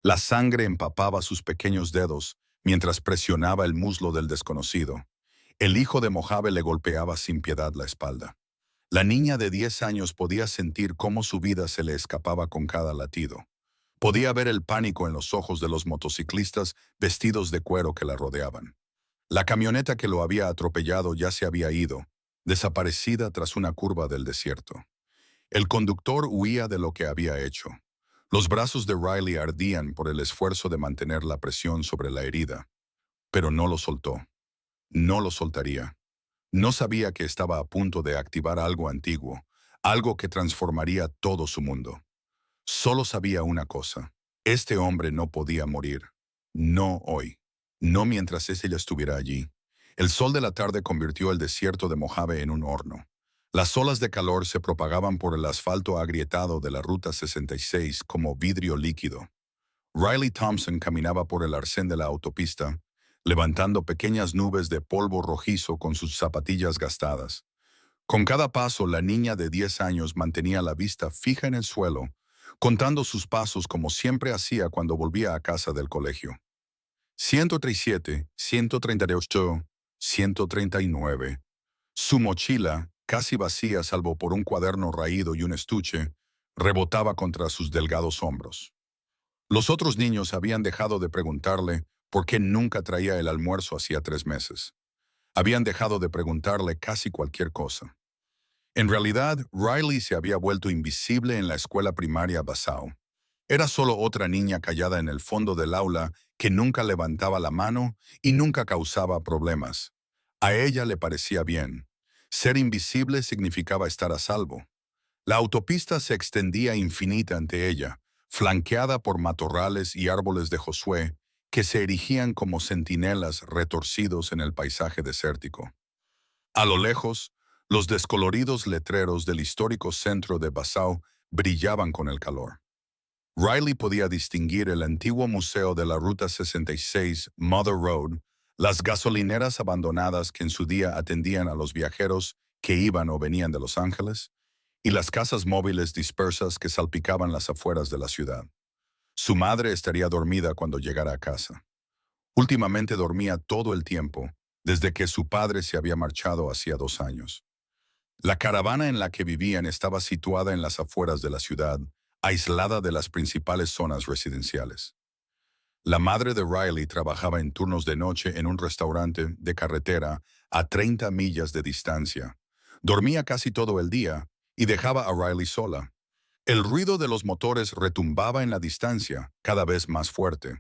La sangre empapaba sus pequeños dedos mientras presionaba el muslo del desconocido. El hijo de Mojave le golpeaba sin piedad la espalda. La niña de 10 años podía sentir cómo su vida se le escapaba con cada latido. Podía ver el pánico en los ojos de los motociclistas vestidos de cuero que la rodeaban. La camioneta que lo había atropellado ya se había ido, desaparecida tras una curva del desierto. El conductor huía de lo que había hecho. Los brazos de Riley ardían por el esfuerzo de mantener la presión sobre la herida, pero no lo soltó. No lo soltaría. No sabía que estaba a punto de activar algo antiguo, algo que transformaría todo su mundo. Solo sabía una cosa: este hombre no podía morir. No hoy. No mientras ella estuviera allí. El sol de la tarde convirtió el desierto de Mojave en un horno. Las olas de calor se propagaban por el asfalto agrietado de la Ruta 66 como vidrio líquido. Riley Thompson caminaba por el arcén de la autopista, levantando pequeñas nubes de polvo rojizo con sus zapatillas gastadas. Con cada paso, la niña de 10 años mantenía la vista fija en el suelo, contando sus pasos como siempre hacía cuando volvía a casa del colegio. 137, 138, 139. Su mochila, casi vacía salvo por un cuaderno raído y un estuche, rebotaba contra sus delgados hombros. Los otros niños habían dejado de preguntarle por qué nunca traía el almuerzo hacía 3 meses. Habían dejado de preguntarle casi cualquier cosa. En realidad, Riley se había vuelto invisible en la escuela primaria Basao. Era solo otra niña callada en el fondo del aula que nunca levantaba la mano y nunca causaba problemas. A ella le parecía bien. Ser invisible significaba estar a salvo. La autopista se extendía infinita ante ella, flanqueada por matorrales y árboles de Josué que se erigían como centinelas retorcidos en el paisaje desértico. A lo lejos, los descoloridos letreros del histórico centro de Basao brillaban con el calor. Riley podía distinguir el antiguo museo de la Ruta 66, Mother Road, las gasolineras abandonadas que en su día atendían a los viajeros que iban o venían de Los Ángeles, y las casas móviles dispersas que salpicaban las afueras de la ciudad. Su madre estaría dormida cuando llegara a casa. Últimamente dormía todo el tiempo, desde que su padre se había marchado hacía 2 años. La caravana en la que vivían estaba situada en las afueras de la ciudad, aislada de las principales zonas residenciales. La madre de Riley trabajaba en turnos de noche en un restaurante de carretera a 30 millas de distancia. Dormía casi todo el día y dejaba a Riley sola. El ruido de los motores retumbaba en la distancia, cada vez más fuerte.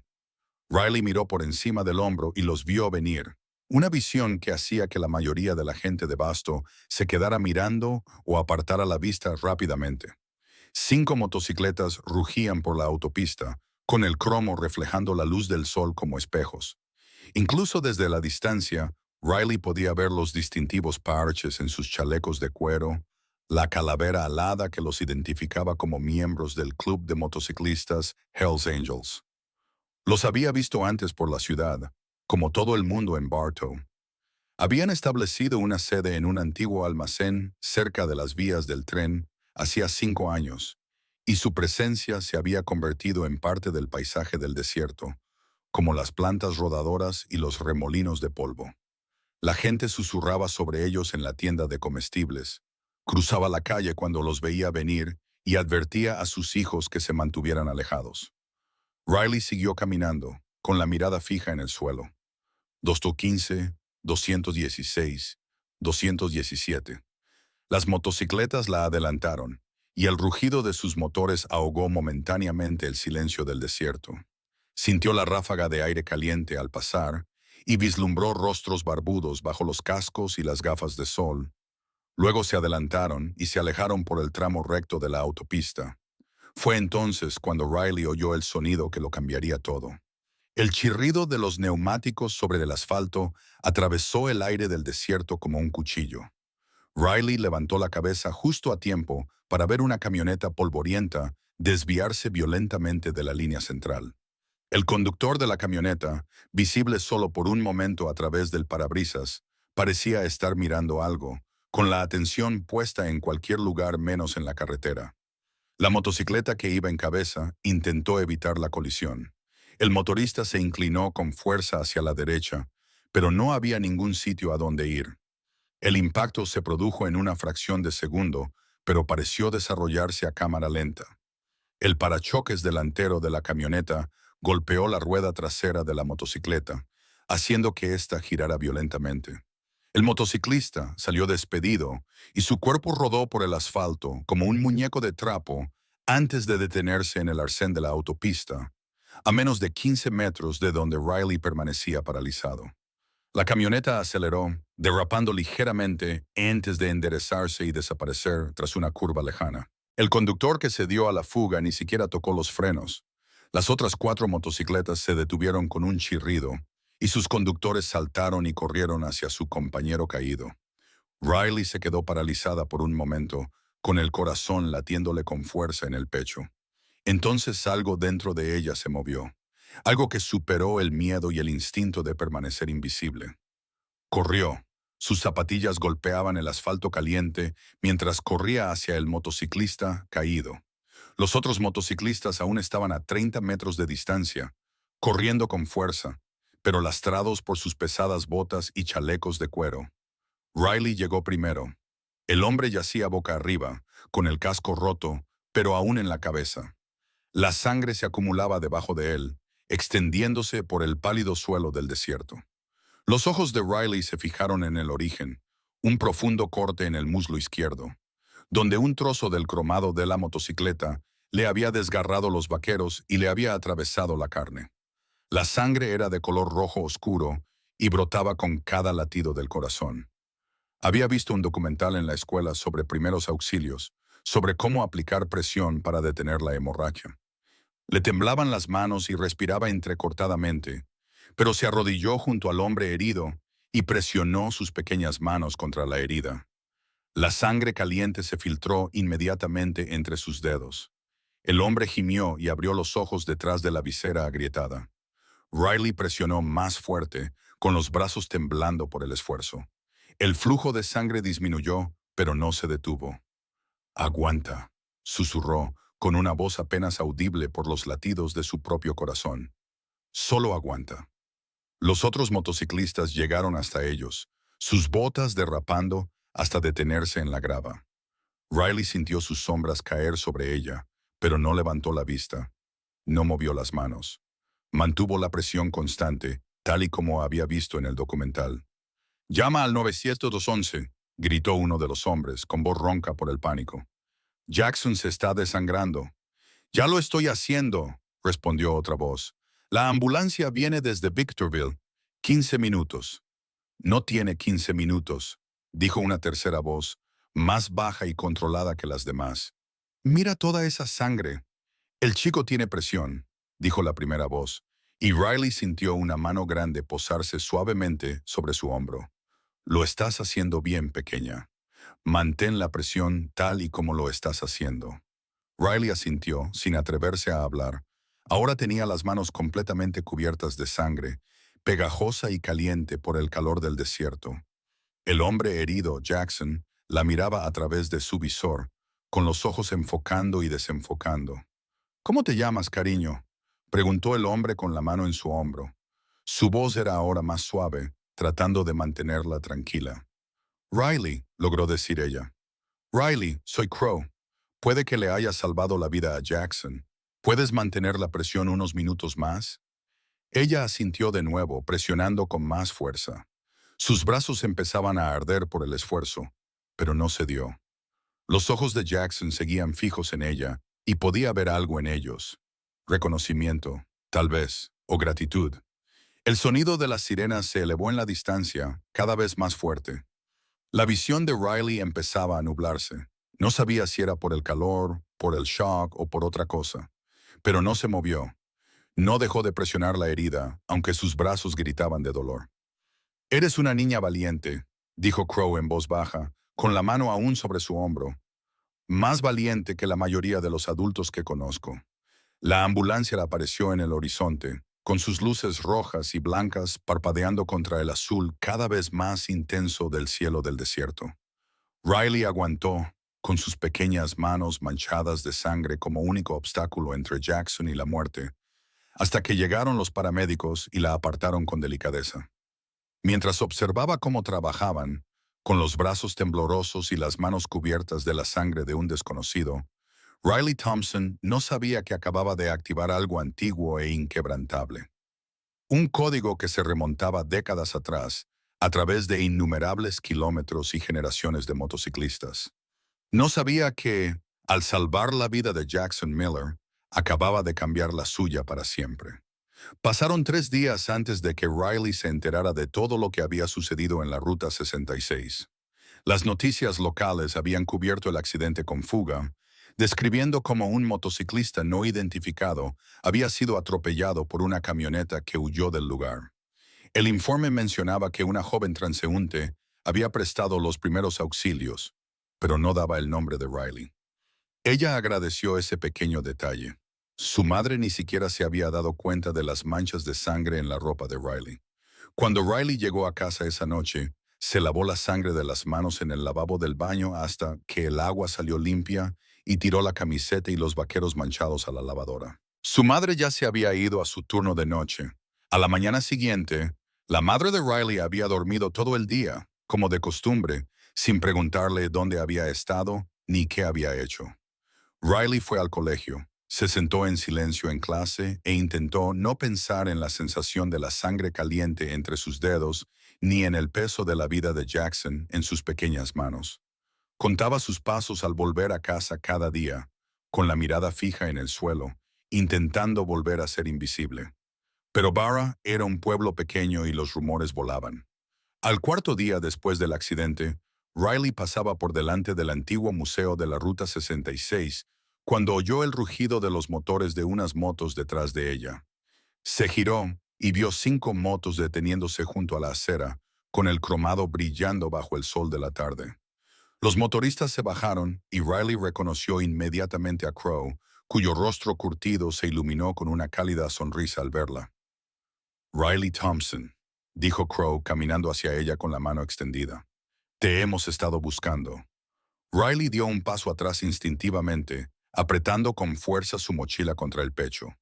Riley miró por encima del hombro y los vio venir. Una visión que hacía que la mayoría de la gente de Basto se quedara mirando o apartara la vista rápidamente. 5 motocicletas rugían por la autopista, con el cromo reflejando la luz del sol como espejos. Incluso desde la distancia, Riley podía ver los distintivos parches en sus chalecos de cuero, la calavera alada que los identificaba como miembros del club de motociclistas Hells Angels. Los había visto antes por la ciudad, como todo el mundo en Bartow. Habían establecido una sede en un antiguo almacén cerca de las vías del tren hacía 5 años, y su presencia se había convertido en parte del paisaje del desierto, como las plantas rodadoras y los remolinos de polvo. La gente susurraba sobre ellos en la tienda de comestibles, cruzaba la calle cuando los veía venir y advertía a sus hijos que se mantuvieran alejados. Riley siguió caminando, con la mirada fija en el suelo. 215, 216, 217. Las motocicletas la adelantaron, y el rugido de sus motores ahogó momentáneamente el silencio del desierto. Sintió la ráfaga de aire caliente al pasar y vislumbró rostros barbudos bajo los cascos y las gafas de sol. Luego se adelantaron y se alejaron por el tramo recto de la autopista. Fue entonces cuando Riley oyó el sonido que lo cambiaría todo. El chirrido de los neumáticos sobre el asfalto atravesó el aire del desierto como un cuchillo. Riley levantó la cabeza justo a tiempo para ver una camioneta polvorienta desviarse violentamente de la línea central. El conductor de la camioneta, visible solo por un momento a través del parabrisas, parecía estar mirando algo, con la atención puesta en cualquier lugar menos en la carretera. La motocicleta que iba en cabeza intentó evitar la colisión. El motorista se inclinó con fuerza hacia la derecha, pero no había ningún sitio a donde ir. El impacto se produjo en una fracción de segundo, pero pareció desarrollarse a cámara lenta. El parachoques delantero de la camioneta golpeó la rueda trasera de la motocicleta, haciendo que ésta girara violentamente. El motociclista salió despedido y su cuerpo rodó por el asfalto como un muñeco de trapo antes de detenerse en el arcén de la autopista, a menos de 15 metros de donde Riley permanecía paralizado. La camioneta aceleró, derrapando ligeramente antes de enderezarse y desaparecer tras una curva lejana. El conductor que se dio a la fuga ni siquiera tocó los frenos. Las otras 4 motocicletas se detuvieron con un chirrido, y sus conductores saltaron y corrieron hacia su compañero caído. Riley se quedó paralizada por un momento, con el corazón latiéndole con fuerza en el pecho. Entonces algo dentro de ella se movió, algo que superó el miedo y el instinto de permanecer invisible. Corrió. Sus zapatillas golpeaban el asfalto caliente mientras corría hacia el motociclista caído. Los otros motociclistas aún estaban a 30 metros de distancia, corriendo con fuerza, pero lastrados por sus pesadas botas y chalecos de cuero. Riley llegó primero. El hombre yacía boca arriba, con el casco roto, pero aún en la cabeza. La sangre se acumulaba debajo de él, extendiéndose por el pálido suelo del desierto. Los ojos de Riley se fijaron en el origen, un profundo corte en el muslo izquierdo, donde un trozo del cromado de la motocicleta le había desgarrado los vaqueros y le había atravesado la carne. La sangre era de color rojo oscuro y brotaba con cada latido del corazón. Había visto un documental en la escuela sobre primeros auxilios, sobre cómo aplicar presión para detener la hemorragia. Le temblaban las manos y respiraba entrecortadamente, pero se arrodilló junto al hombre herido y presionó sus pequeñas manos contra la herida. La sangre caliente se filtró inmediatamente entre sus dedos. El hombre gimió y abrió los ojos detrás de la visera agrietada. Riley presionó más fuerte, con los brazos temblando por el esfuerzo. El flujo de sangre disminuyó, pero no se detuvo. «Aguanta», susurró, con una voz apenas audible por los latidos de su propio corazón. «Solo aguanta». Los otros motociclistas llegaron hasta ellos, sus botas derrapando hasta detenerse en la grava. Riley sintió sus sombras caer sobre ella, pero no levantó la vista. No movió las manos. Mantuvo la presión constante, tal y como había visto en el documental. «Llama al 911», gritó uno de los hombres, con voz ronca por el pánico. «Jackson se está desangrando». «Ya lo estoy haciendo», respondió otra voz. «La ambulancia viene desde Victorville. 15 minutos». «No tiene 15 minutos», dijo una tercera voz, más baja y controlada que las demás. «Mira toda esa sangre». «El chico tiene presión», dijo la primera voz, y Riley sintió una mano grande posarse suavemente sobre su hombro. «Lo estás haciendo bien, pequeña. Mantén la presión tal y como lo estás haciendo». Riley asintió, sin atreverse a hablar. Ahora tenía las manos completamente cubiertas de sangre, pegajosa y caliente por el calor del desierto. El hombre herido, Jackson, la miraba a través de su visor, con los ojos enfocando y desenfocando. «¿Cómo te llamas, cariño?», preguntó el hombre con la mano en su hombro. Su voz era ahora más suave, tratando de mantenerla tranquila. «Riley», logró decir ella. «Riley, soy Crow. Puede que le haya salvado la vida a Jackson. ¿Puedes mantener la presión unos minutos más?» Ella asintió de nuevo, presionando con más fuerza. Sus brazos empezaban a arder por el esfuerzo, pero no cedió. Los ojos de Jackson seguían fijos en ella, y podía ver algo en ellos. Reconocimiento, tal vez, o gratitud. El sonido de las sirenas se elevó en la distancia, cada vez más fuerte. La visión de Riley empezaba a nublarse. No sabía si era por el calor, por el shock o por otra cosa. Pero no se movió. No dejó de presionar la herida, aunque sus brazos gritaban de dolor. «Eres una niña valiente», dijo Crow en voz baja, con la mano aún sobre su hombro. «Más valiente que la mayoría de los adultos que conozco». La ambulancia apareció en el horizonte, con sus luces rojas y blancas parpadeando contra el azul cada vez más intenso del cielo del desierto. Riley aguantó, con sus pequeñas manos manchadas de sangre como único obstáculo entre Jackson y la muerte, hasta que llegaron los paramédicos y la apartaron con delicadeza. Mientras observaba cómo trabajaban, con los brazos temblorosos y las manos cubiertas de la sangre de un desconocido, Riley Thompson no sabía que acababa de activar algo antiguo e inquebrantable. Un código que se remontaba décadas atrás, a través de innumerables kilómetros y generaciones de motociclistas. No sabía que, al salvar la vida de Jackson Miller, acababa de cambiar la suya para siempre. Pasaron 3 días antes de que Riley se enterara de todo lo que había sucedido en la Ruta 66. Las noticias locales habían cubierto el accidente con fuga, describiendo cómo un motociclista no identificado había sido atropellado por una camioneta que huyó del lugar. El informe mencionaba que una joven transeúnte había prestado los primeros auxilios, pero no daba el nombre de Riley. Ella agradeció ese pequeño detalle. Su madre ni siquiera se había dado cuenta de las manchas de sangre en la ropa de Riley. Cuando Riley llegó a casa esa noche, se lavó la sangre de las manos en el lavabo del baño hasta que el agua salió limpia y tiró la camiseta y los vaqueros manchados a la lavadora. Su madre ya se había ido a su turno de noche. A la mañana siguiente, la madre de Riley había dormido todo el día, como de costumbre, sin preguntarle dónde había estado ni qué había hecho. Riley fue al colegio, se sentó en silencio en clase e intentó no pensar en la sensación de la sangre caliente entre sus dedos ni en el peso de la vida de Jackson en sus pequeñas manos. Contaba sus pasos al volver a casa cada día, con la mirada fija en el suelo, intentando volver a ser invisible. Pero Barra era un pueblo pequeño y los rumores volaban. Al cuarto día después del accidente, Riley pasaba por delante del antiguo museo de la Ruta 66 cuando oyó el rugido de los motores de unas motos detrás de ella. Se giró y vio 5 motos deteniéndose junto a la acera, con el cromado brillando bajo el sol de la tarde. Los motoristas se bajaron y Riley reconoció inmediatamente a Crow, cuyo rostro curtido se iluminó con una cálida sonrisa al verla. Riley Thompson, dijo Crow caminando hacia ella con la mano extendida. Te hemos estado buscando. Riley dio un paso atrás instintivamente, apretando con fuerza su mochila contra el pecho.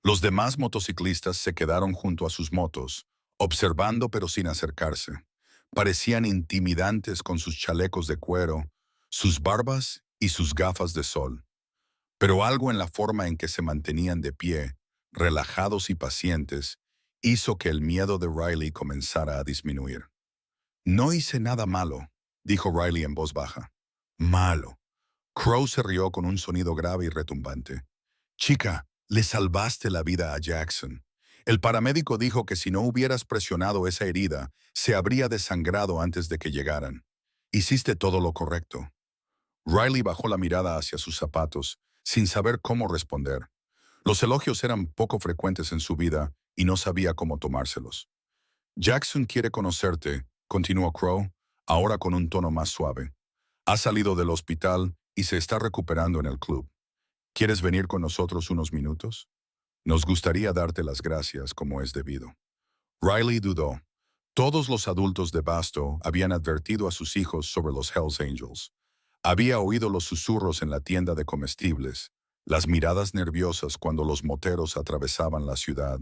Los demás motociclistas se quedaron junto a sus motos, observando pero sin acercarse. Parecían intimidantes con sus chalecos de cuero, sus barbas y sus gafas de sol. Pero algo en la forma en que se mantenían de pie, relajados y pacientes, hizo que el miedo de Riley comenzara a disminuir. No hice nada malo, dijo Riley en voz baja. Malo. Crow se rió con un sonido grave y retumbante. Chica, le salvaste la vida a Jackson. El paramédico dijo que si no hubieras presionado esa herida, se habría desangrado antes de que llegaran. Hiciste todo lo correcto. Riley bajó la mirada hacia sus zapatos, sin saber cómo responder. Los elogios eran poco frecuentes en su vida y no sabía cómo tomárselos. Jackson quiere conocerte, continuó Crow, ahora con un tono más suave. Ha salido del hospital y se está recuperando en el club. ¿Quieres venir con nosotros unos minutos? Nos gustaría darte las gracias como es debido. Riley dudó. Todos los adultos de Basto habían advertido a sus hijos sobre los Hells Angels. Había oído los susurros en la tienda de comestibles, las miradas nerviosas cuando los moteros atravesaban la ciudad.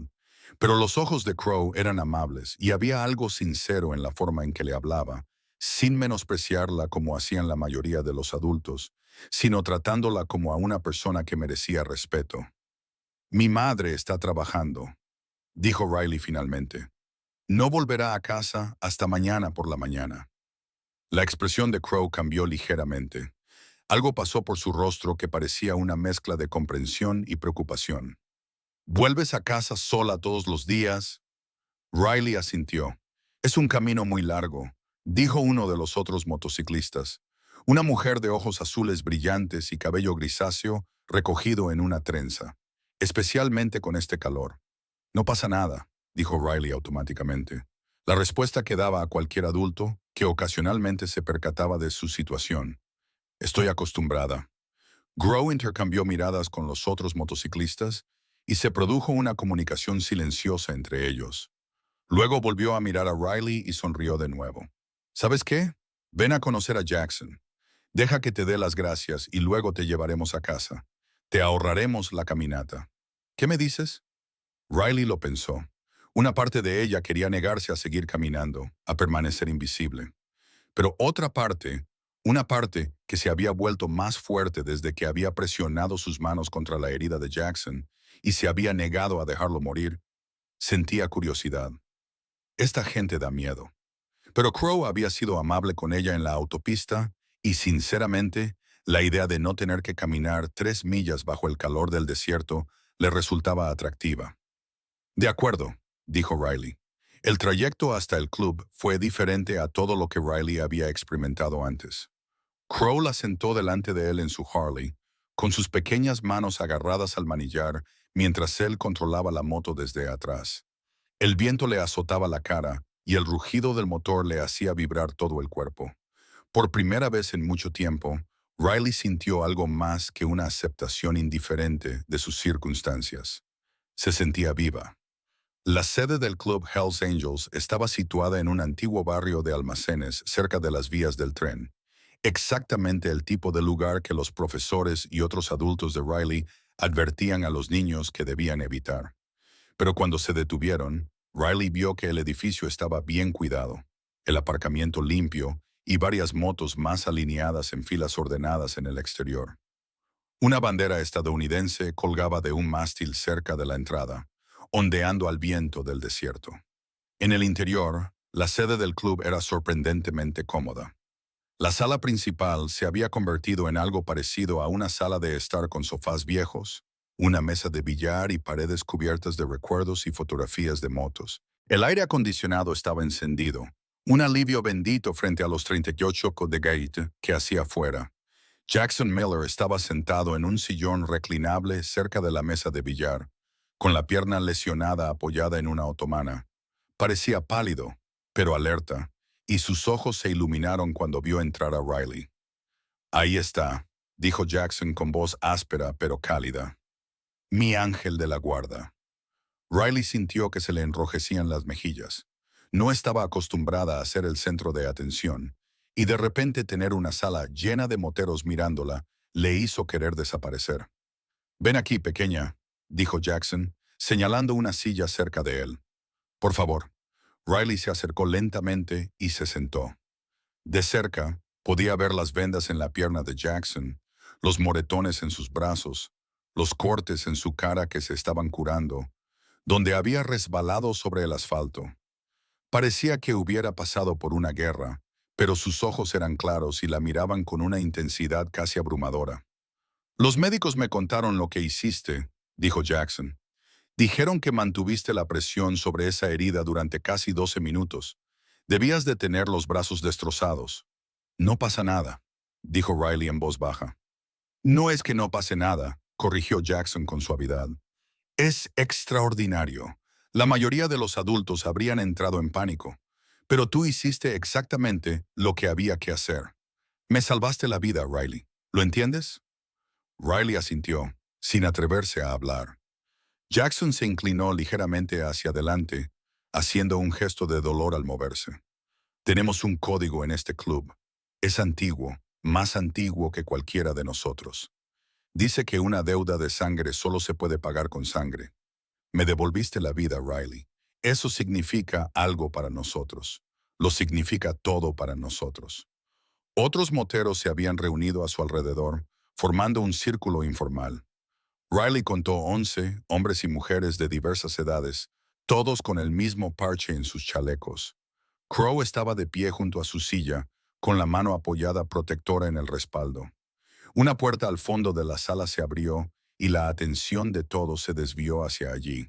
Pero los ojos de Crow eran amables y había algo sincero en la forma en que le hablaba, sin menospreciarla como hacían la mayoría de los adultos, sino tratándola como a una persona que merecía respeto. Mi madre está trabajando, dijo Riley finalmente. No volverá a casa hasta mañana por la mañana. La expresión de Crow cambió ligeramente. Algo pasó por su rostro que parecía una mezcla de comprensión y preocupación. ¿Vuelves a casa sola todos los días? Riley asintió. Es un camino muy largo, dijo uno de los otros motociclistas. Una mujer de ojos azules brillantes y cabello grisáceo recogido en una trenza, especialmente con este calor. No pasa nada, dijo Riley automáticamente. La respuesta que daba a cualquier adulto que ocasionalmente se percataba de su situación. Estoy acostumbrada. Crow intercambió miradas con los otros motociclistas y se produjo una comunicación silenciosa entre ellos. Luego volvió a mirar a Riley y sonrió de nuevo. ¿Sabes qué? Ven a conocer a Jackson. Deja que te dé las gracias y luego te llevaremos a casa. Te ahorraremos la caminata. ¿Qué me dices? Riley lo pensó. Una parte de ella quería negarse a seguir caminando, a permanecer invisible. Pero otra parte, una parte que se había vuelto más fuerte desde que había presionado sus manos contra la herida de Jackson y se había negado a dejarlo morir, sentía curiosidad. Esta gente da miedo. Pero Crow había sido amable con ella en la autopista y, sinceramente, la idea de no tener que caminar 3 millas bajo el calor del desierto le resultaba atractiva. De acuerdo, dijo Riley. El trayecto hasta el club fue diferente a todo lo que Riley había experimentado antes. Crow la sentó delante de él en su Harley, con sus pequeñas manos agarradas al manillar mientras él controlaba la moto desde atrás. El viento le azotaba la cara y el rugido del motor le hacía vibrar todo el cuerpo. Por primera vez en mucho tiempo, Riley sintió algo más que una aceptación indiferente de sus circunstancias. Se sentía viva. La sede del club Hells Angels estaba situada en un antiguo barrio de almacenes cerca de las vías del tren. Exactamente el tipo de lugar que los profesores y otros adultos de Riley advertían a los niños que debían evitar. Pero cuando se detuvieron, Riley vio que el edificio estaba bien cuidado, el aparcamiento limpio y varias motos más alineadas en filas ordenadas en el exterior. Una bandera estadounidense colgaba de un mástil cerca de la entrada, ondeando al viento del desierto. En el interior, la sede del club era sorprendentemente cómoda. La sala principal se había convertido en algo parecido a una sala de estar con sofás viejos, una mesa de billar y paredes cubiertas de recuerdos y fotografías de motos. El aire acondicionado estaba encendido, un alivio bendito frente a los 38 de gate que hacía afuera. Jackson Miller estaba sentado en un sillón reclinable cerca de la mesa de billar, con la pierna lesionada apoyada en una otomana. Parecía pálido, pero alerta, y sus ojos se iluminaron cuando vio entrar a Riley. «Ahí está», dijo Jackson con voz áspera pero cálida. «Mi ángel de la guarda». Riley sintió que se le enrojecían las mejillas. No estaba acostumbrada a ser el centro de atención, y de repente tener una sala llena de moteros mirándola le hizo querer desaparecer. «Ven aquí, pequeña», dijo Jackson, señalando una silla cerca de él. «Por favor». Riley se acercó lentamente y se sentó. De cerca, podía ver las vendas en la pierna de Jackson, los moretones en sus brazos, los cortes en su cara que se estaban curando, donde había resbalado sobre el asfalto. Parecía que hubiera pasado por una guerra, pero sus ojos eran claros y la miraban con una intensidad casi abrumadora. «Los médicos me contaron lo que hiciste», dijo Jackson. «Dijeron que mantuviste la presión sobre esa herida durante casi 12 minutos. Debías de tener los brazos destrozados». «No pasa nada», dijo Riley en voz baja. «No es que no pase nada», corrigió Jackson con suavidad. «Es extraordinario. La mayoría de los adultos habrían entrado en pánico. Pero tú hiciste exactamente lo que había que hacer. Me salvaste la vida, Riley. ¿Lo entiendes?» Riley asintió, sin atreverse a hablar. Jackson se inclinó ligeramente hacia adelante, haciendo un gesto de dolor al moverse. «Tenemos un código en este club. Es antiguo, más antiguo que cualquiera de nosotros. Dice que una deuda de sangre solo se puede pagar con sangre. Me devolviste la vida, Riley. Eso significa algo para nosotros. Lo significa todo para nosotros». Otros moteros se habían reunido a su alrededor, formando un círculo informal. Riley contó 11 hombres y mujeres de diversas edades, todos con el mismo parche en sus chalecos. Crow estaba de pie junto a su silla, con la mano apoyada protectora en el respaldo. Una puerta al fondo de la sala se abrió y la atención de todos se desvió hacia allí.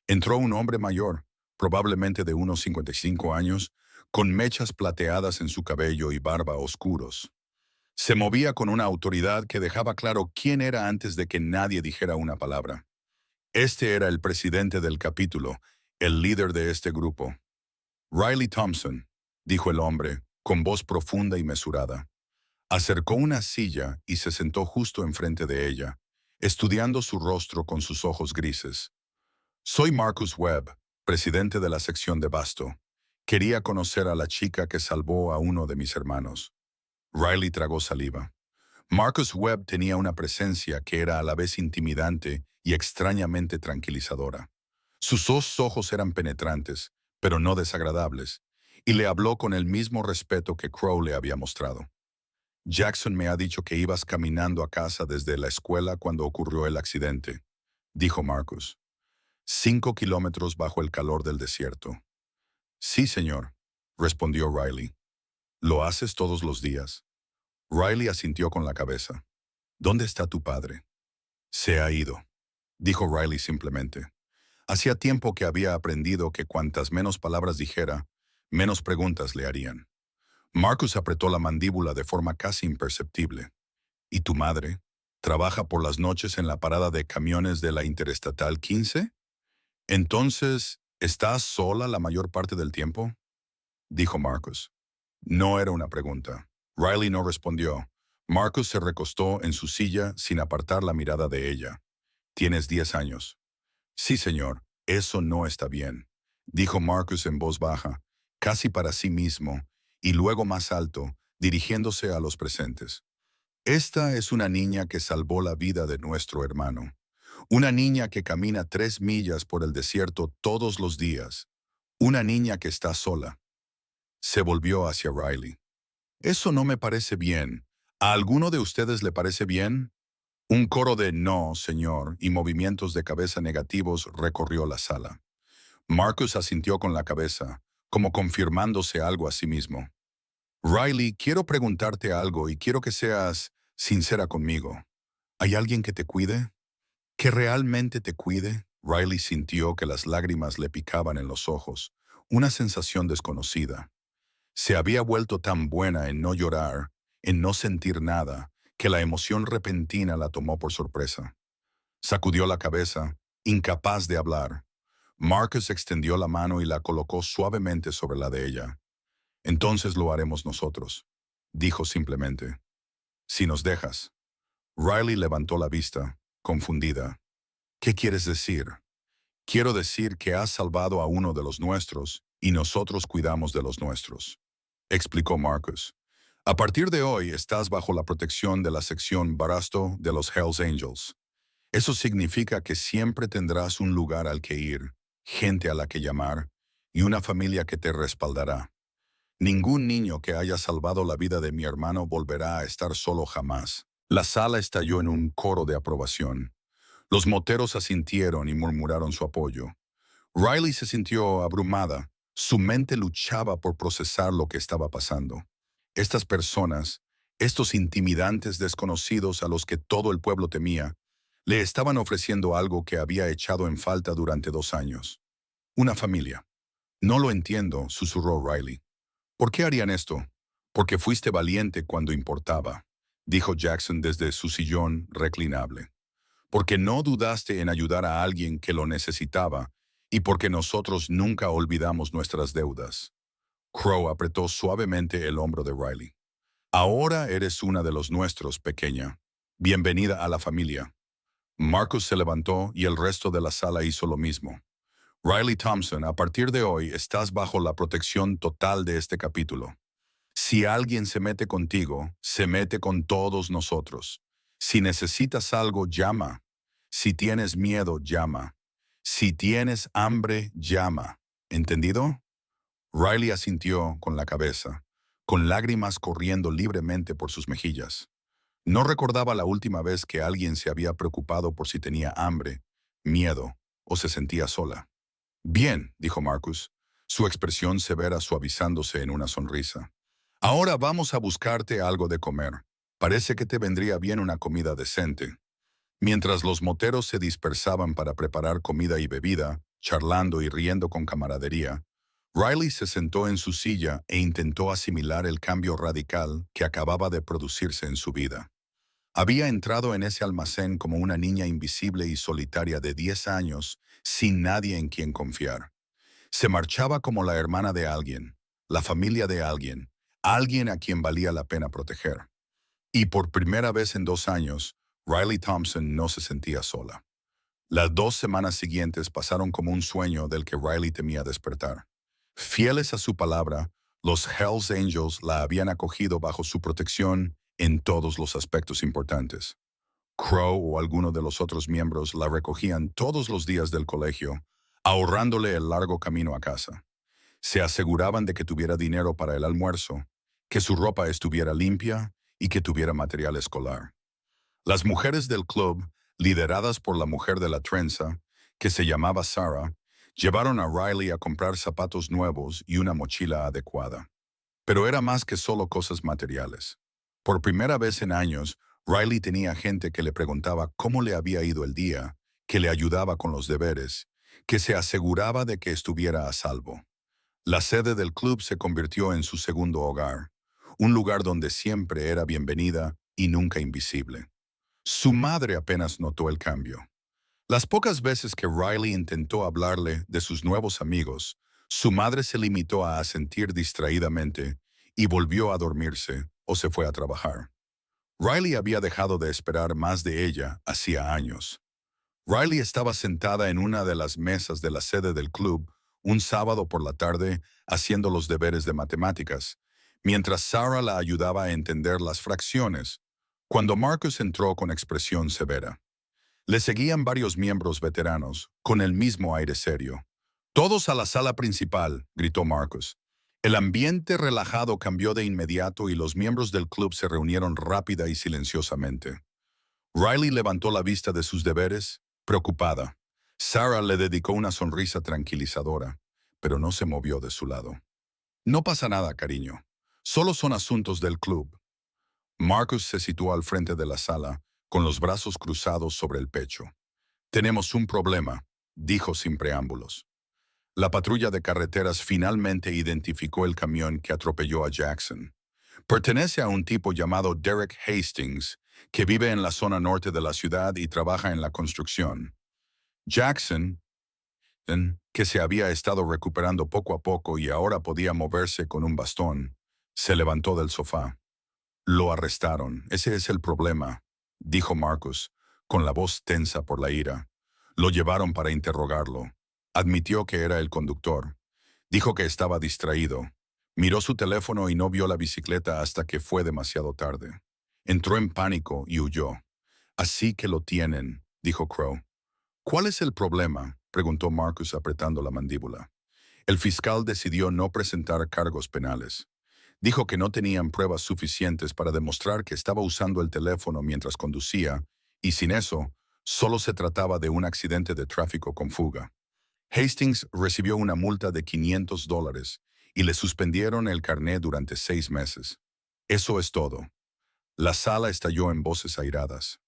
Entró un hombre mayor, probablemente de unos 55 años, con mechas plateadas en su cabello y barba oscuros. Se movía con una autoridad que dejaba claro quién era antes de que nadie dijera una palabra. Este era el presidente del capítulo, el líder de este grupo. «Riley Thompson», dijo el hombre, con voz profunda y mesurada. Acercó una silla y se sentó justo enfrente de ella, estudiando su rostro con sus ojos grises. «Soy Marcus Webb, presidente de la sección de Basto. Quería conocer a la chica que salvó a uno de mis hermanos». Riley tragó saliva. Marcus Webb tenía una presencia que era a la vez intimidante y extrañamente tranquilizadora. Sus dos ojos eran penetrantes, pero no desagradables, y le habló con el mismo respeto que Crow le había mostrado. Jackson me ha dicho que ibas caminando a casa desde la escuela cuando ocurrió el accidente, dijo Marcus. 5 kilómetros bajo el calor del desierto. Sí, señor, respondió Riley. ¿Lo haces todos los días? Riley asintió con la cabeza. ¿Dónde está tu padre? Se ha ido, dijo Riley simplemente. Hacía tiempo que había aprendido que cuantas menos palabras dijera, menos preguntas le harían. Marcus apretó la mandíbula de forma casi imperceptible. ¿Y tu madre? ¿Trabaja por las noches en la parada de camiones de la Interestatal 15? Entonces, ¿estás sola la mayor parte del tiempo? Dijo Marcus. No era una pregunta. Riley no respondió. Marcus se recostó en su silla sin apartar la mirada de ella. Tienes 10 años. Sí, señor, eso no está bien, dijo Marcus en voz baja, casi para sí mismo, y luego más alto, dirigiéndose a los presentes. Esta es una niña que salvó la vida de nuestro hermano. Una niña que camina 3 millas por el desierto todos los días. Una niña que está sola. Se volvió hacia Riley. Eso no me parece bien. ¿A alguno de ustedes le parece bien? Un coro de no, señor, y movimientos de cabeza negativos recorrió la sala. Marcus asintió con la cabeza, como confirmándose algo a sí mismo. Riley, quiero preguntarte algo y quiero que seas sincera conmigo. ¿Hay alguien que te cuide? ¿Que realmente te cuide? Riley sintió que las lágrimas le picaban en los ojos, una sensación desconocida. Se había vuelto tan buena en no llorar, en no sentir nada, que la emoción repentina la tomó por sorpresa. Sacudió la cabeza, incapaz de hablar. Marcus extendió la mano y la colocó suavemente sobre la de ella. Entonces lo haremos nosotros, dijo simplemente. Si nos dejas. Riley levantó la vista, confundida. ¿Qué quieres decir? Quiero decir que has salvado a uno de los nuestros y nosotros cuidamos de los nuestros, explicó Marcus. A partir de hoy estás bajo la protección de la sección Barasto de los Hells Angels. Eso significa que siempre tendrás un lugar al que ir, gente a la que llamar y una familia que te respaldará. Ningún niño que haya salvado la vida de mi hermano volverá a estar solo jamás. La sala estalló en un coro de aprobación. Los moteros asintieron y murmuraron su apoyo. Riley se sintió abrumada. Su mente luchaba por procesar lo que estaba pasando. Estas personas, estos intimidantes desconocidos a los que todo el pueblo temía, le estaban ofreciendo algo que había echado en falta durante 2 años. Una familia. No lo entiendo, susurró Riley. ¿Por qué harían esto? Porque fuiste valiente cuando importaba, dijo Jackson desde su sillón reclinable. Porque no dudaste en ayudar a alguien que lo necesitaba y porque nosotros nunca olvidamos nuestras deudas. Crow apretó suavemente el hombro de Riley. Ahora eres una de los nuestros, pequeña. Bienvenida a la familia. Marcus se levantó y el resto de la sala hizo lo mismo. Riley Thompson, a partir de hoy estás bajo la protección total de este capítulo. Si alguien se mete contigo, se mete con todos nosotros. Si necesitas algo, llama. Si tienes miedo, llama. Si tienes hambre, llama. ¿Entendido? Riley asintió con la cabeza, con lágrimas corriendo libremente por sus mejillas. No recordaba la última vez que alguien se había preocupado por si tenía hambre, miedo o se sentía sola. Bien, dijo Marcus, su expresión severa suavizándose en una sonrisa. Ahora vamos a buscarte algo de comer. Parece que te vendría bien una comida decente. Mientras los moteros se dispersaban para preparar comida y bebida, charlando y riendo con camaradería, Riley se sentó en su silla e intentó asimilar el cambio radical que acababa de producirse en su vida. Había entrado en ese almacén como una niña invisible y solitaria de 10 años, sin nadie en quien confiar. Se marchaba como la hermana de alguien, la familia de alguien, alguien a quien valía la pena proteger. Y por primera vez en 2 años, Riley Thompson no se sentía sola. Las 2 semanas siguientes pasaron como un sueño del que Riley temía despertar. Fieles a su palabra, Los Hells Angels la habían acogido bajo su protección en todos los aspectos importantes. Crow o alguno de los otros miembros la recogían todos los días del colegio, ahorrándole el largo camino a casa. Se aseguraban de que tuviera dinero para el almuerzo, que su ropa estuviera limpia y que tuviera material escolar. Las mujeres del club, lideradas por la mujer de la trenza, que se llamaba Sarah, llevaron a Riley a comprar zapatos nuevos y una mochila adecuada. Pero era más que solo cosas materiales. Por primera vez en años, Riley tenía gente que le preguntaba cómo le había ido el día, que le ayudaba con los deberes, que se aseguraba de que estuviera a salvo. La sede del club se convirtió en su segundo hogar, un lugar donde siempre era bienvenida y nunca invisible. Su madre apenas notó el cambio. Las pocas veces que Riley intentó hablarle de sus nuevos amigos, su madre se limitó a asentir distraídamente y volvió a dormirse o se fue a trabajar. Riley había dejado de esperar más de ella hacía años. Riley estaba sentada en una de las mesas de la sede del club un sábado por la tarde haciendo los deberes de matemáticas, mientras Sarah la ayudaba a entender las fracciones, cuando Marcus entró con expresión severa. Le seguían varios miembros veteranos, con el mismo aire serio. «Todos a la sala principal», gritó Marcus. El ambiente relajado cambió de inmediato y los miembros del club se reunieron rápida y silenciosamente. Riley levantó la vista de sus deberes, preocupada. Sarah le dedicó una sonrisa tranquilizadora, pero no se movió de su lado. «No pasa nada, cariño. Solo son asuntos del club». Marcus se situó al frente de la sala, con los brazos cruzados sobre el pecho. «Tenemos un problema», dijo sin preámbulos. La patrulla de carreteras finalmente identificó el camión que atropelló a Jackson. Pertenece a un tipo llamado Derek Hastings, que vive en la zona norte de la ciudad y trabaja en la construcción. Jackson, que se había estado recuperando poco a poco y ahora podía moverse con un bastón, se levantó del sofá. «Lo arrestaron, ese es el problema», dijo Marcus, con la voz tensa por la ira. «Lo llevaron para interrogarlo. Admitió que era el conductor. Dijo que estaba distraído. Miró su teléfono y no vio la bicicleta hasta que fue demasiado tarde. Entró en pánico y huyó». «Así que lo tienen», dijo Crow. «¿Cuál es el problema?», preguntó Marcus apretando la mandíbula. El fiscal decidió no presentar cargos penales. Dijo que no tenían pruebas suficientes para demostrar que estaba usando el teléfono mientras conducía, y sin eso, solo se trataba de un accidente de tráfico con fuga. Hastings recibió una multa de $500 y le suspendieron el carné durante 6 meses. Eso es todo. La sala estalló en voces airadas.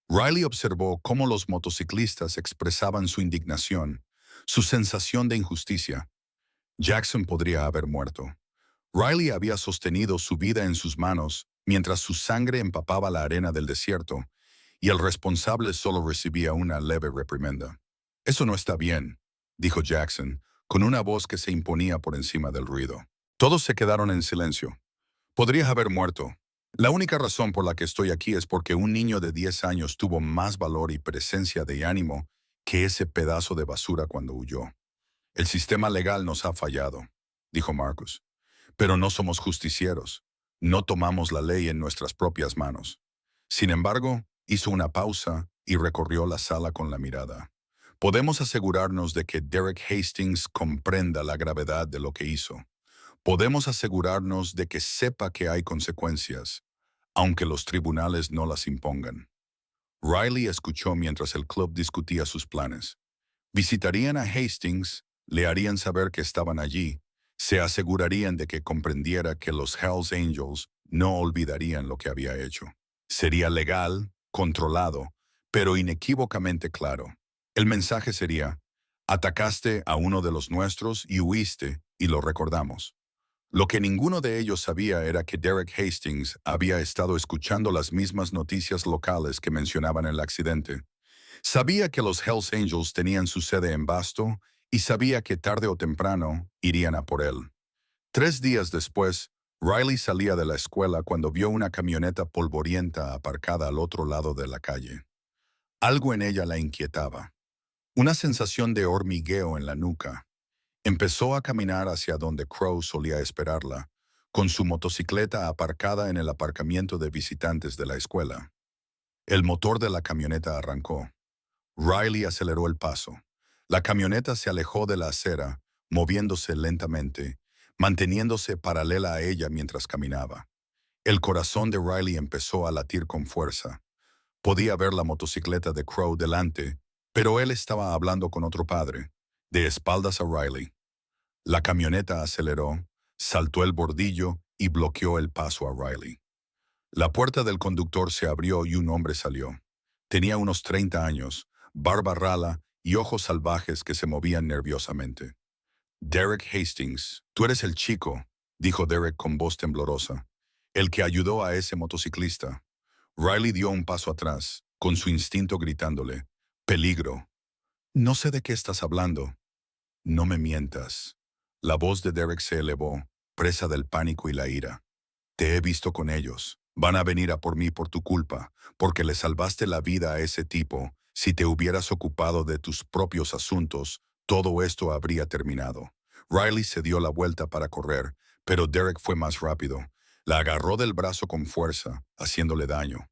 Riley observó cómo los motociclistas expresaban su indignación, su sensación de injusticia. Jackson podría haber muerto. Riley había sostenido su vida en sus manos mientras su sangre empapaba la arena del desierto, y el responsable solo recibía una leve reprimenda. «Eso no está bien», dijo Jackson, con una voz que se imponía por encima del ruido. Todos se quedaron en silencio. «Podría haber muerto. La única razón por la que estoy aquí es porque un niño de 10 años tuvo más valor y presencia de ánimo que ese pedazo de basura cuando huyó. El sistema legal nos ha fallado», dijo Marcus. «Pero no somos justicieros. No tomamos la ley en nuestras propias manos». Sin embargo, hizo una pausa y recorrió la sala con la mirada. «Podemos asegurarnos de que Derek Hastings comprenda la gravedad de lo que hizo. Podemos asegurarnos de que sepa que hay consecuencias, aunque los tribunales no las impongan». Riley escuchó mientras el club discutía sus planes. Visitarían a Hastings, le harían saber que estaban allí, se asegurarían de que comprendiera que los Hells Angels no olvidarían lo que había hecho. Sería legal, controlado, pero inequívocamente claro. El mensaje sería: «Atacaste a uno de los nuestros y huiste, y lo recordamos». Lo que ninguno de ellos sabía era que Derek Hastings había estado escuchando las mismas noticias locales que mencionaban el accidente. Sabía que los Hells Angels tenían su sede en Basto y sabía que tarde o temprano irían a por él. 3 días después, Riley salía de la escuela cuando vio una camioneta polvorienta aparcada al otro lado de la calle. Algo en ella la inquietaba. Una sensación de hormigueo en la nuca. Empezó a caminar hacia donde Crow solía esperarla, con su motocicleta aparcada en el aparcamiento de visitantes de la escuela. El motor de la camioneta arrancó. Riley aceleró el paso. La camioneta se alejó de la acera, moviéndose lentamente, manteniéndose paralela a ella mientras caminaba. El corazón de Riley empezó a latir con fuerza. Podía ver la motocicleta de Crow delante, pero él estaba hablando con otro padre, de espaldas a Riley. La camioneta aceleró, saltó el bordillo y bloqueó el paso a Riley. La puerta del conductor se abrió y un hombre salió. Tenía unos 30 años, barba rala y ojos salvajes que se movían nerviosamente. Derek Hastings, tú eres el chico, dijo Derek con voz temblorosa, el que ayudó a ese motociclista. Riley dio un paso atrás, con su instinto gritándole, «¡Peligro! No sé de qué estás hablando». «No me mientas». La voz de Derek se elevó, presa del pánico y la ira. «Te he visto con ellos. Van a venir a por mí por tu culpa, porque le salvaste la vida a ese tipo. Si te hubieras ocupado de tus propios asuntos, todo esto habría terminado». Riley se dio la vuelta para correr, pero Derek fue más rápido. La agarró del brazo con fuerza, haciéndole daño.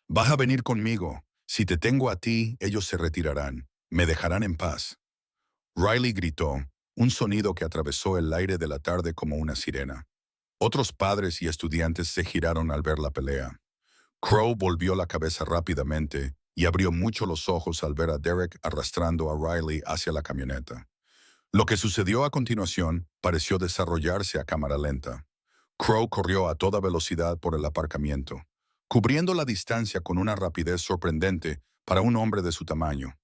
«Vas a venir conmigo. Si te tengo a ti, ellos se retirarán. Me dejarán en paz». Riley gritó, un sonido que atravesó el aire de la tarde como una sirena. Otros padres y estudiantes se giraron al ver la pelea. Crow volvió la cabeza rápidamente y abrió mucho los ojos al ver a Derek arrastrando a Riley hacia la camioneta. Lo que sucedió a continuación pareció desarrollarse a cámara lenta. Crow corrió a toda velocidad por el aparcamiento, cubriendo la distancia con una rapidez sorprendente para un hombre de su tamaño.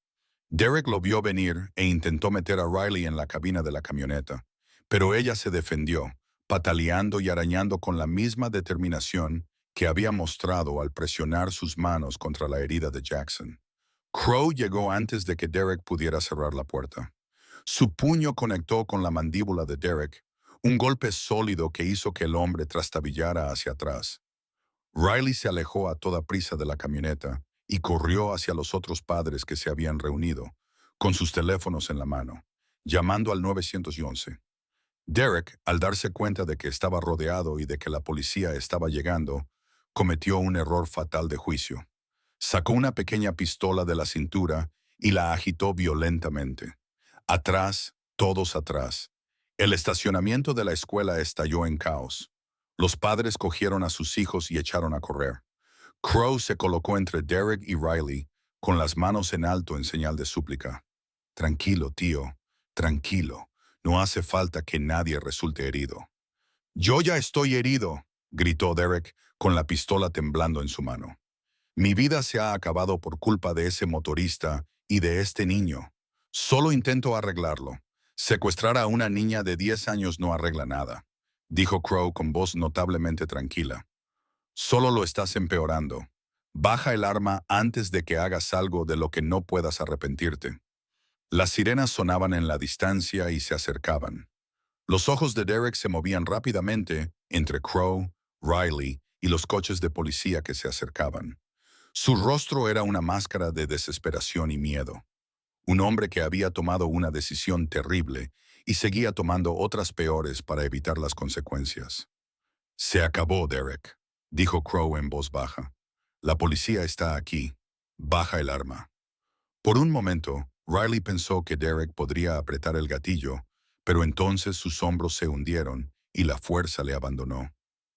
Derek lo vio venir e intentó meter a Riley en la cabina de la camioneta, pero ella se defendió, pataleando y arañando con la misma determinación que había mostrado al presionar sus manos contra la herida de Jackson. Crow llegó antes de que Derek pudiera cerrar la puerta. Su puño conectó con la mandíbula de Derek, un golpe sólido que hizo que el hombre trastabillara hacia atrás. Riley se alejó a toda prisa de la camioneta y corrió hacia los otros padres que se habían reunido, con sus teléfonos en la mano, llamando al 911. Derek, al darse cuenta de que estaba rodeado y de que la policía estaba llegando, cometió un error fatal de juicio. Sacó una pequeña pistola de la cintura y la agitó violentamente. Atrás, todos atrás. El estacionamiento de la escuela estalló en caos. Los padres cogieron a sus hijos y echaron a correr. Crow se colocó entre Derek y Riley, con las manos en alto en señal de súplica. «Tranquilo, tío, tranquilo. No hace falta que nadie resulte herido». «Yo ya estoy herido», gritó Derek, con la pistola temblando en su mano. «Mi vida se ha acabado por culpa de ese motorista y de este niño. Solo intento arreglarlo. Secuestrar a una niña de 10 años no arregla nada», dijo Crow con voz notablemente tranquila. «Solo lo estás empeorando. Baja el arma antes de que hagas algo de lo que no puedas arrepentirte». Las sirenas sonaban en la distancia y se acercaban. Los ojos de Derek se movían rápidamente entre Crow, Riley y los coches de policía que se acercaban. Su rostro era una máscara de desesperación y miedo. Un hombre que había tomado una decisión terrible y seguía tomando otras peores para evitar las consecuencias. «Se acabó, Derek», dijo Crow en voz baja. «La policía está aquí. Baja el arma». Por un momento, Riley pensó que Derek podría apretar el gatillo, pero entonces sus hombros se hundieron y la fuerza le abandonó.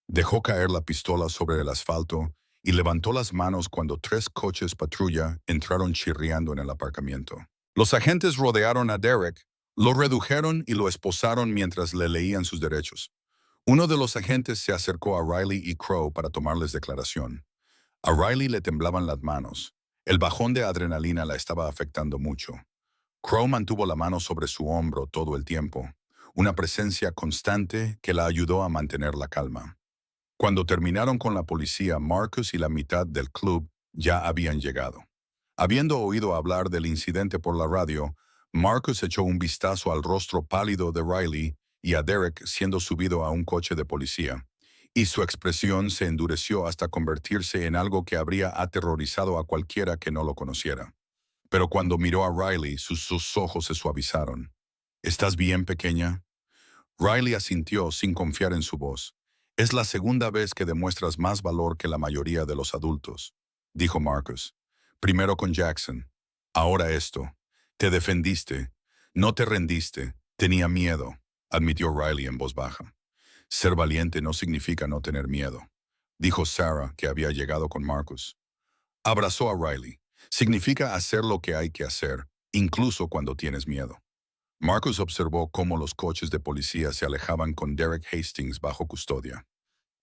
Dejó caer la pistola sobre el asfalto y levantó las manos cuando 3 coches patrulla entraron chirriando en el aparcamiento. Los agentes rodearon a Derek, lo redujeron y lo esposaron mientras le leían sus derechos. Uno de los agentes se acercó a Riley y Crow para tomarles declaración. A Riley le temblaban las manos. El bajón de adrenalina la estaba afectando mucho. Crow mantuvo la mano sobre su hombro todo el tiempo, una presencia constante que la ayudó a mantener la calma. Cuando terminaron con la policía, Marcus y la mitad del club ya habían llegado. Habiendo oído hablar del incidente por la radio, Marcus echó un vistazo al rostro pálido de Riley y a Derek siendo subido a un coche de policía, y su expresión se endureció hasta convertirse en algo que habría aterrorizado a cualquiera que no lo conociera. Pero cuando miró a Riley, sus ojos se suavizaron. ¿Estás bien, pequeña? Riley asintió sin confiar en su voz. Es la segunda vez que demuestras más valor que la mayoría de los adultos, dijo Marcus. Primero con Jackson. Ahora esto. Te defendiste. No te rendiste. Tenía miedo, admitió Riley en voz baja. Ser valiente no significa no tener miedo, dijo Sarah, que había llegado con Marcus. Abrazó a Riley. Significa hacer lo que hay que hacer, incluso cuando tienes miedo. Marcus observó cómo los coches de policía se alejaban con Derek Hastings bajo custodia.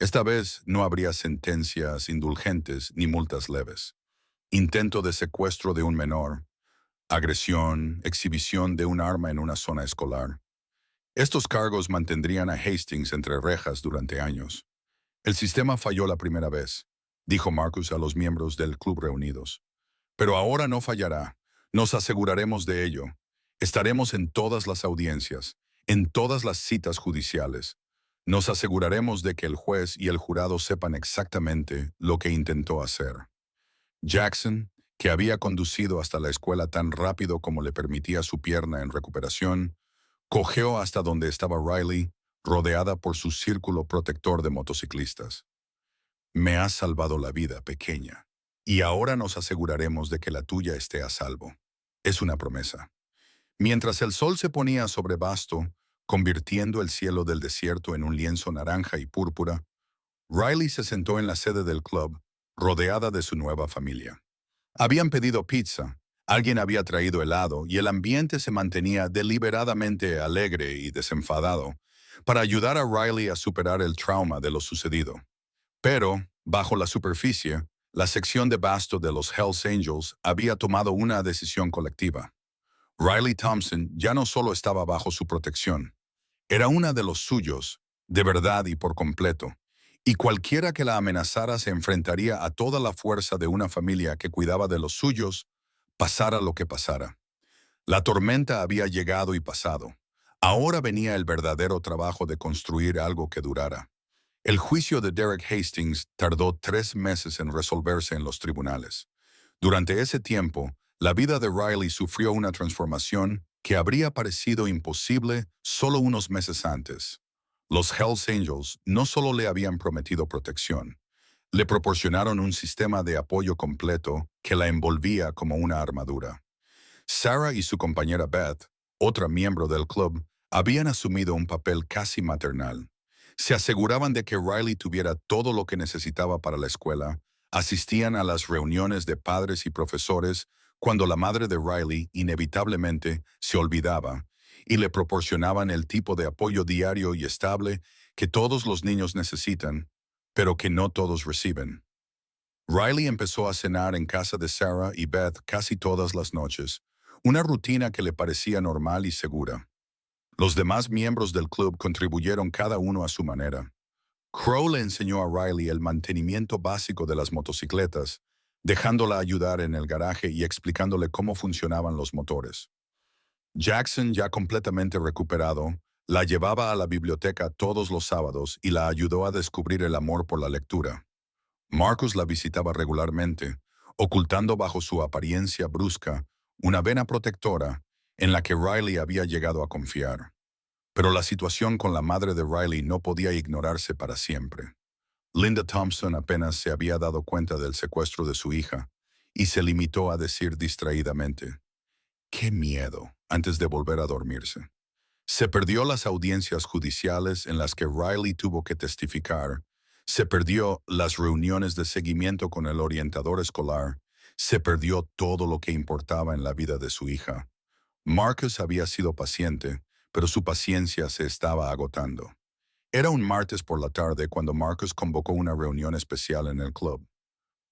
Esta vez no habría sentencias indulgentes ni multas leves. Intento de secuestro de un menor, agresión, exhibición de un arma en una zona escolar. Estos cargos mantendrían a Hastings entre rejas durante años. El sistema falló la primera vez, dijo Marcus a los miembros del club reunidos. Pero ahora no fallará. Nos aseguraremos de ello. Estaremos en todas las audiencias, en todas las citas judiciales. Nos aseguraremos de que el juez y el jurado sepan exactamente lo que intentó hacer. Jackson, que había conducido hasta la escuela tan rápido como le permitía su pierna en recuperación, cojeó hasta donde estaba Riley, rodeada por su círculo protector de motociclistas. Me has salvado la vida, pequeña, y ahora nos aseguraremos de que la tuya esté a salvo. Es una promesa. Mientras el sol se ponía sobre Basto, convirtiendo el cielo del desierto en un lienzo naranja y púrpura, Riley se sentó en la sede del club, rodeada de su nueva familia. Habían pedido pizza, alguien había traído helado y el ambiente se mantenía deliberadamente alegre y desenfadado para ayudar a Riley a superar el trauma de lo sucedido. Pero, bajo la superficie, la sección de Basto de los Hells Angels había tomado una decisión colectiva. Riley Thompson ya no solo estaba bajo su protección, era una de los suyos, de verdad y por completo, y cualquiera que la amenazara se enfrentaría a toda la fuerza de una familia que cuidaba de los suyos, pasara lo que pasara. La tormenta había llegado y pasado. Ahora venía el verdadero trabajo de construir algo que durara. El juicio de Derek Hastings tardó 3 meses en resolverse en los tribunales. Durante ese tiempo, la vida de Riley sufrió una transformación que habría parecido imposible solo unos meses antes. Los Hells Angels no solo le habían prometido protección, le proporcionaron un sistema de apoyo completo que la envolvía como una armadura. Sarah y su compañera Beth, otra miembro del club, habían asumido un papel casi maternal. Se aseguraban de que Riley tuviera todo lo que necesitaba para la escuela, asistían a las reuniones de padres y profesores cuando la madre de Riley inevitablemente se olvidaba y le proporcionaban el tipo de apoyo diario y estable que todos los niños necesitan, pero que no todos reciben. Riley empezó a cenar en casa de Sarah y Beth casi todas las noches, una rutina que le parecía normal y segura. Los demás miembros del club contribuyeron cada uno a su manera. Crow le enseñó a Riley el mantenimiento básico de las motocicletas, dejándola ayudar en el garaje y explicándole cómo funcionaban los motores. Jackson, ya completamente recuperado, la llevaba a la biblioteca todos los sábados y la ayudó a descubrir el amor por la lectura. Marcus la visitaba regularmente, ocultando bajo su apariencia brusca una vena protectora en la que Riley había llegado a confiar. Pero la situación con la madre de Riley no podía ignorarse para siempre. Linda Thompson apenas se había dado cuenta del secuestro de su hija y se limitó a decir distraídamente, «¡Qué miedo!» antes de volver a dormirse. Se perdió las audiencias judiciales en las que Riley tuvo que testificar, se perdió las reuniones de seguimiento con el orientador escolar, se perdió todo lo que importaba en la vida de su hija. Marcus había sido paciente, pero su paciencia se estaba agotando. Era un martes por la tarde cuando Marcus convocó una reunión especial en el club.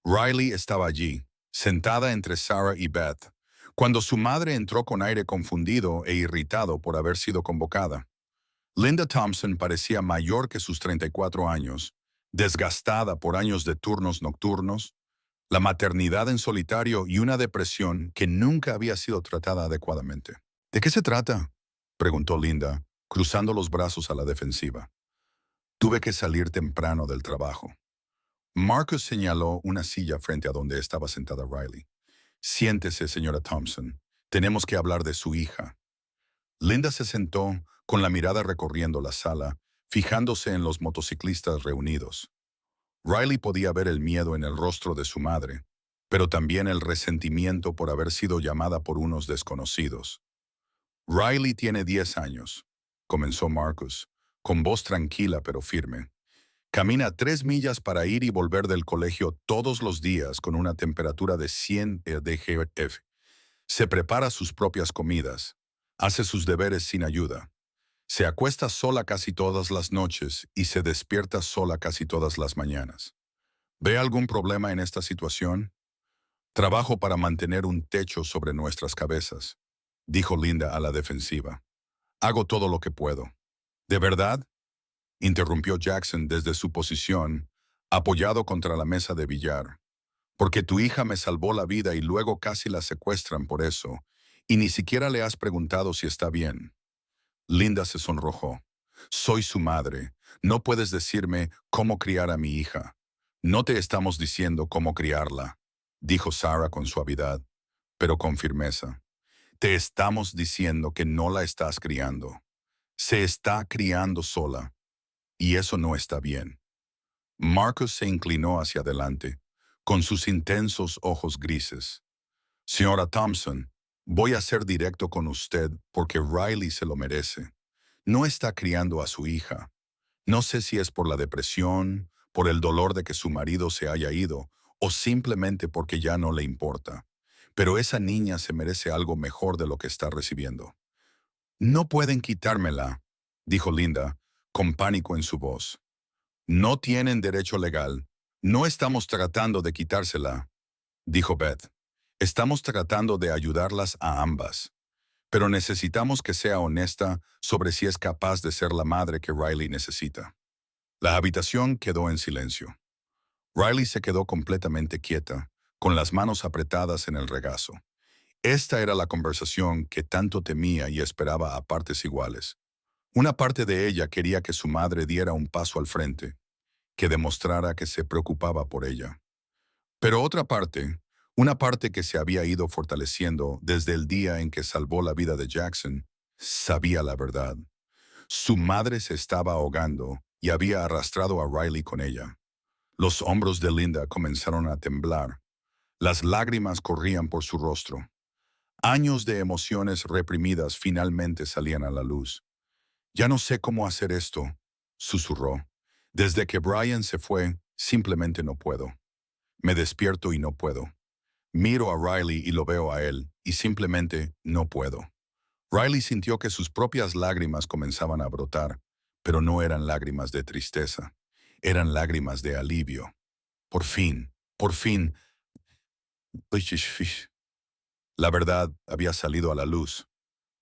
Riley estaba allí, sentada entre Sarah y Beth, cuando su madre entró con aire confundido e irritado por haber sido convocada. Linda Thompson parecía mayor que sus 34 años, desgastada por años de turnos nocturnos, la maternidad en solitario y una depresión que nunca había sido tratada adecuadamente. ¿De qué se trata?, preguntó Linda, cruzando los brazos a la defensiva. Tuve que salir temprano del trabajo. Marcus señaló una silla frente a donde estaba sentada Riley. Siéntese, señora Thompson. Tenemos que hablar de su hija. Linda se sentó, con la mirada recorriendo la sala, fijándose en los motociclistas reunidos. Riley podía ver el miedo en el rostro de su madre, pero también el resentimiento por haber sido llamada por unos desconocidos. Riley tiene 10 años, comenzó Marcus, con voz tranquila pero firme. Camina 3 millas para ir y volver del colegio todos los días con una temperatura de 100 degf. Se prepara sus propias comidas, hace sus deberes sin ayuda. Se acuesta sola casi todas las noches y se despierta sola casi todas las mañanas. ¿Ve algún problema en esta situación? Trabajo para mantener un techo sobre nuestras cabezas, dijo Linda a la defensiva. Hago todo lo que puedo. ¿De verdad? Interrumpió Jackson desde su posición, apoyado contra la mesa de billar. Porque tu hija me salvó la vida y luego casi la secuestran por eso, y ni siquiera le has preguntado si está bien. Linda se sonrojó. Soy su madre. No puedes decirme cómo criar a mi hija. No te estamos diciendo cómo criarla, dijo Sarah con suavidad, pero con firmeza. Te estamos diciendo que no la estás criando. Se está criando sola, y eso no está bien. Marcus se inclinó hacia adelante, con sus intensos ojos grises. Señora Thompson, voy a ser directo con usted porque Riley se lo merece. No está criando a su hija. No sé si es por la depresión, por el dolor de que su marido se haya ido, o simplemente porque ya no le importa. Pero esa niña se merece algo mejor de lo que está recibiendo. No pueden quitármela, dijo Linda, con pánico en su voz. No tienen derecho legal. No estamos tratando de quitársela, dijo Beth. Estamos tratando de ayudarlas a ambas. Pero necesitamos que sea honesta sobre si es capaz de ser la madre que Riley necesita. La habitación quedó en silencio. Riley se quedó completamente quieta, con las manos apretadas en el regazo. Esta era la conversación que tanto temía y esperaba a partes iguales. Una parte de ella quería que su madre diera un paso al frente, que demostrara que se preocupaba por ella. Pero otra parte, una parte que se había ido fortaleciendo desde el día en que salvó la vida de Jackson, sabía la verdad. Su madre se estaba ahogando y había arrastrado a Riley con ella. Los hombros de Linda comenzaron a temblar. Las lágrimas corrían por su rostro. Años de emociones reprimidas finalmente salían a la luz. Ya no sé cómo hacer esto, susurró. Desde que Brian se fue, simplemente no puedo. Me despierto y no puedo. Miro a Riley y lo veo a él, y simplemente no puedo. Riley sintió que sus propias lágrimas comenzaban a brotar, pero no eran lágrimas de tristeza, eran lágrimas de alivio. Por fin, la verdad había salido a la luz.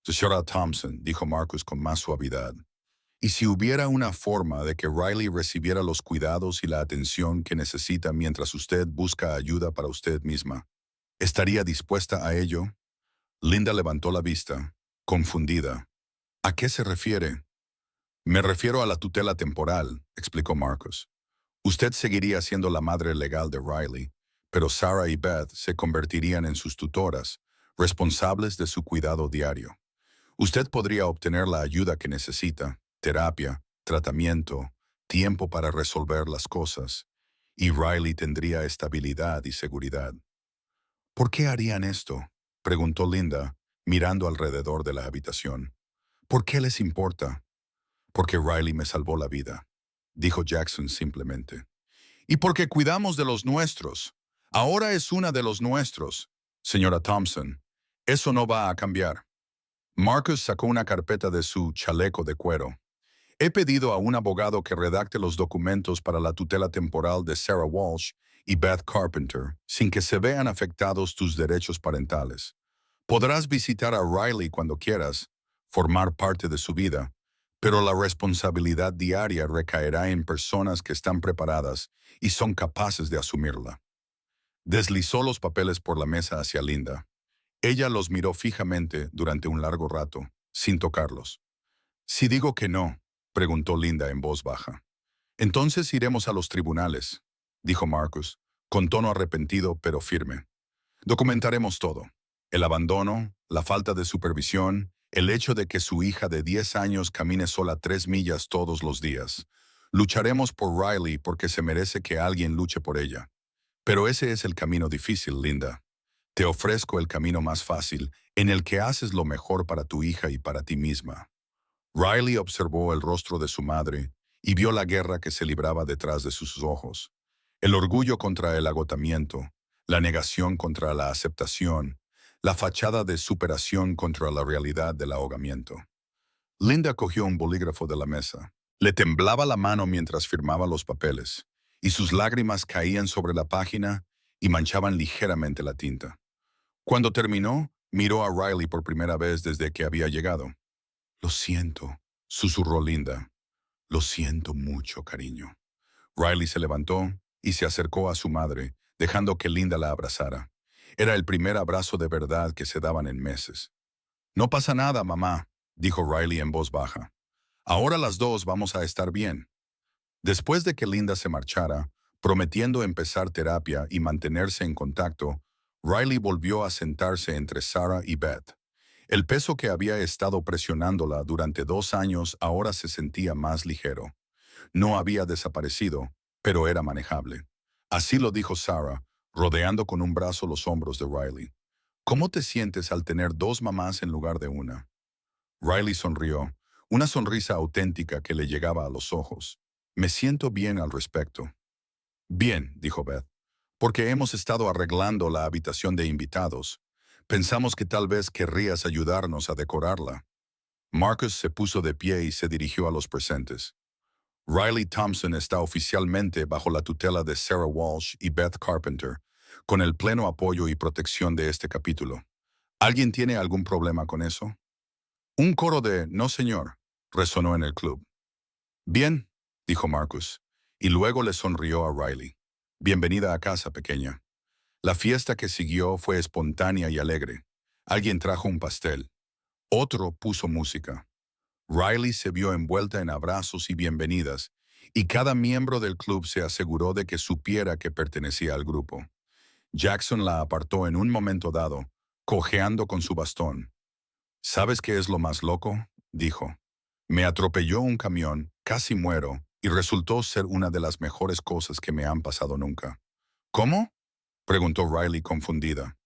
Señora Thompson, dijo Marcus con más suavidad. ¿Y si hubiera una forma de que Riley recibiera los cuidados y la atención que necesita mientras usted busca ayuda para usted misma? ¿Estaría dispuesta a ello? Linda levantó la vista, confundida. ¿A qué se refiere? Me refiero a la tutela temporal, explicó Marcus. Usted seguiría siendo la madre legal de Riley, pero Sarah y Beth se convertirían en sus tutoras, responsables de su cuidado diario. Usted podría obtener la ayuda que necesita, terapia, tratamiento, tiempo para resolver las cosas, y Riley tendría estabilidad y seguridad. ¿Por qué harían esto?, preguntó Linda, mirando alrededor de la habitación. ¿Por qué les importa? Porque Riley me salvó la vida, dijo Jackson simplemente. Y porque cuidamos de los nuestros. Ahora es una de los nuestros, señora Thompson. Eso no va a cambiar. Marcus sacó una carpeta de su chaleco de cuero. He pedido a un abogado que redacte los documentos para la tutela temporal de Sarah Walsh y Beth Carpenter, sin que se vean afectados tus derechos parentales. Podrás visitar a Riley cuando quieras, formar parte de su vida, pero la responsabilidad diaria recaerá en personas que están preparadas y son capaces de asumirla. Deslizó los papeles por la mesa hacia Linda. Ella los miró fijamente durante un largo rato, sin tocarlos. Si digo que no, preguntó Linda en voz baja. Entonces iremos a los tribunales, dijo Marcus, con tono arrepentido pero firme. Documentaremos todo. El abandono, la falta de supervisión, El hecho de que su hija de 10 años camine sola 3 millas todos los días. Lucharemos por Riley porque se merece que alguien luche por ella. Pero ese es el camino difícil, Linda. Te ofrezco el camino más fácil, en el que haces lo mejor para tu hija y para ti misma. Riley observó el rostro de su madre y vio la guerra que se libraba detrás de sus ojos. El orgullo contra el agotamiento, la negación contra la aceptación, la fachada de superación contra la realidad del ahogamiento. Linda cogió un bolígrafo de la mesa. Le temblaba la mano mientras firmaba los papeles, y sus lágrimas caían sobre la página y manchaban ligeramente la tinta. Cuando terminó, miró a Riley por primera vez desde que había llegado. «Lo siento», susurró Linda. «Lo siento mucho, cariño». Riley se levantó y se acercó a su madre, dejando que Linda la abrazara. Era el primer abrazo de verdad que se daban en meses. «No pasa nada, mamá», dijo Riley en voz baja. «Ahora las dos vamos a estar bien». Después de que Linda se marchara, prometiendo empezar terapia y mantenerse en contacto, Riley volvió a sentarse entre Sarah y Beth. El peso que había estado presionándola durante 2 años ahora se sentía más ligero. No había desaparecido, pero era manejable. Así lo dijo Sarah, rodeando con un brazo los hombros de Riley. «¿Cómo te sientes al tener 2 mamás en lugar de una?» Riley sonrió, una sonrisa auténtica que le llegaba a los ojos. «Me siento bien al respecto». «Bien», dijo Beth, «porque hemos estado arreglando la habitación de invitados. Pensamos que tal vez querrías ayudarnos a decorarla». Marcus se puso de pie y se dirigió a los presentes. «Riley Thompson está oficialmente bajo la tutela de Sarah Walsh y Beth Carpenter, con el pleno apoyo y protección de este capítulo. ¿Alguien tiene algún problema con eso?» Un coro de «No, señor», resonó en el club. «Bien», dijo Marcus, y luego le sonrió a Riley. «Bienvenida a casa, pequeña». La fiesta que siguió fue espontánea y alegre. Alguien trajo un pastel. Otro puso música. Riley se vio envuelta en abrazos y bienvenidas, y cada miembro del club se aseguró de que supiera que pertenecía al grupo. Jackson la apartó en un momento dado, cojeando con su bastón. «¿Sabes qué es lo más loco?», dijo. «Me atropelló un camión, casi muero, y resultó ser una de las mejores cosas que me han pasado nunca». «¿Cómo?», preguntó Riley confundida.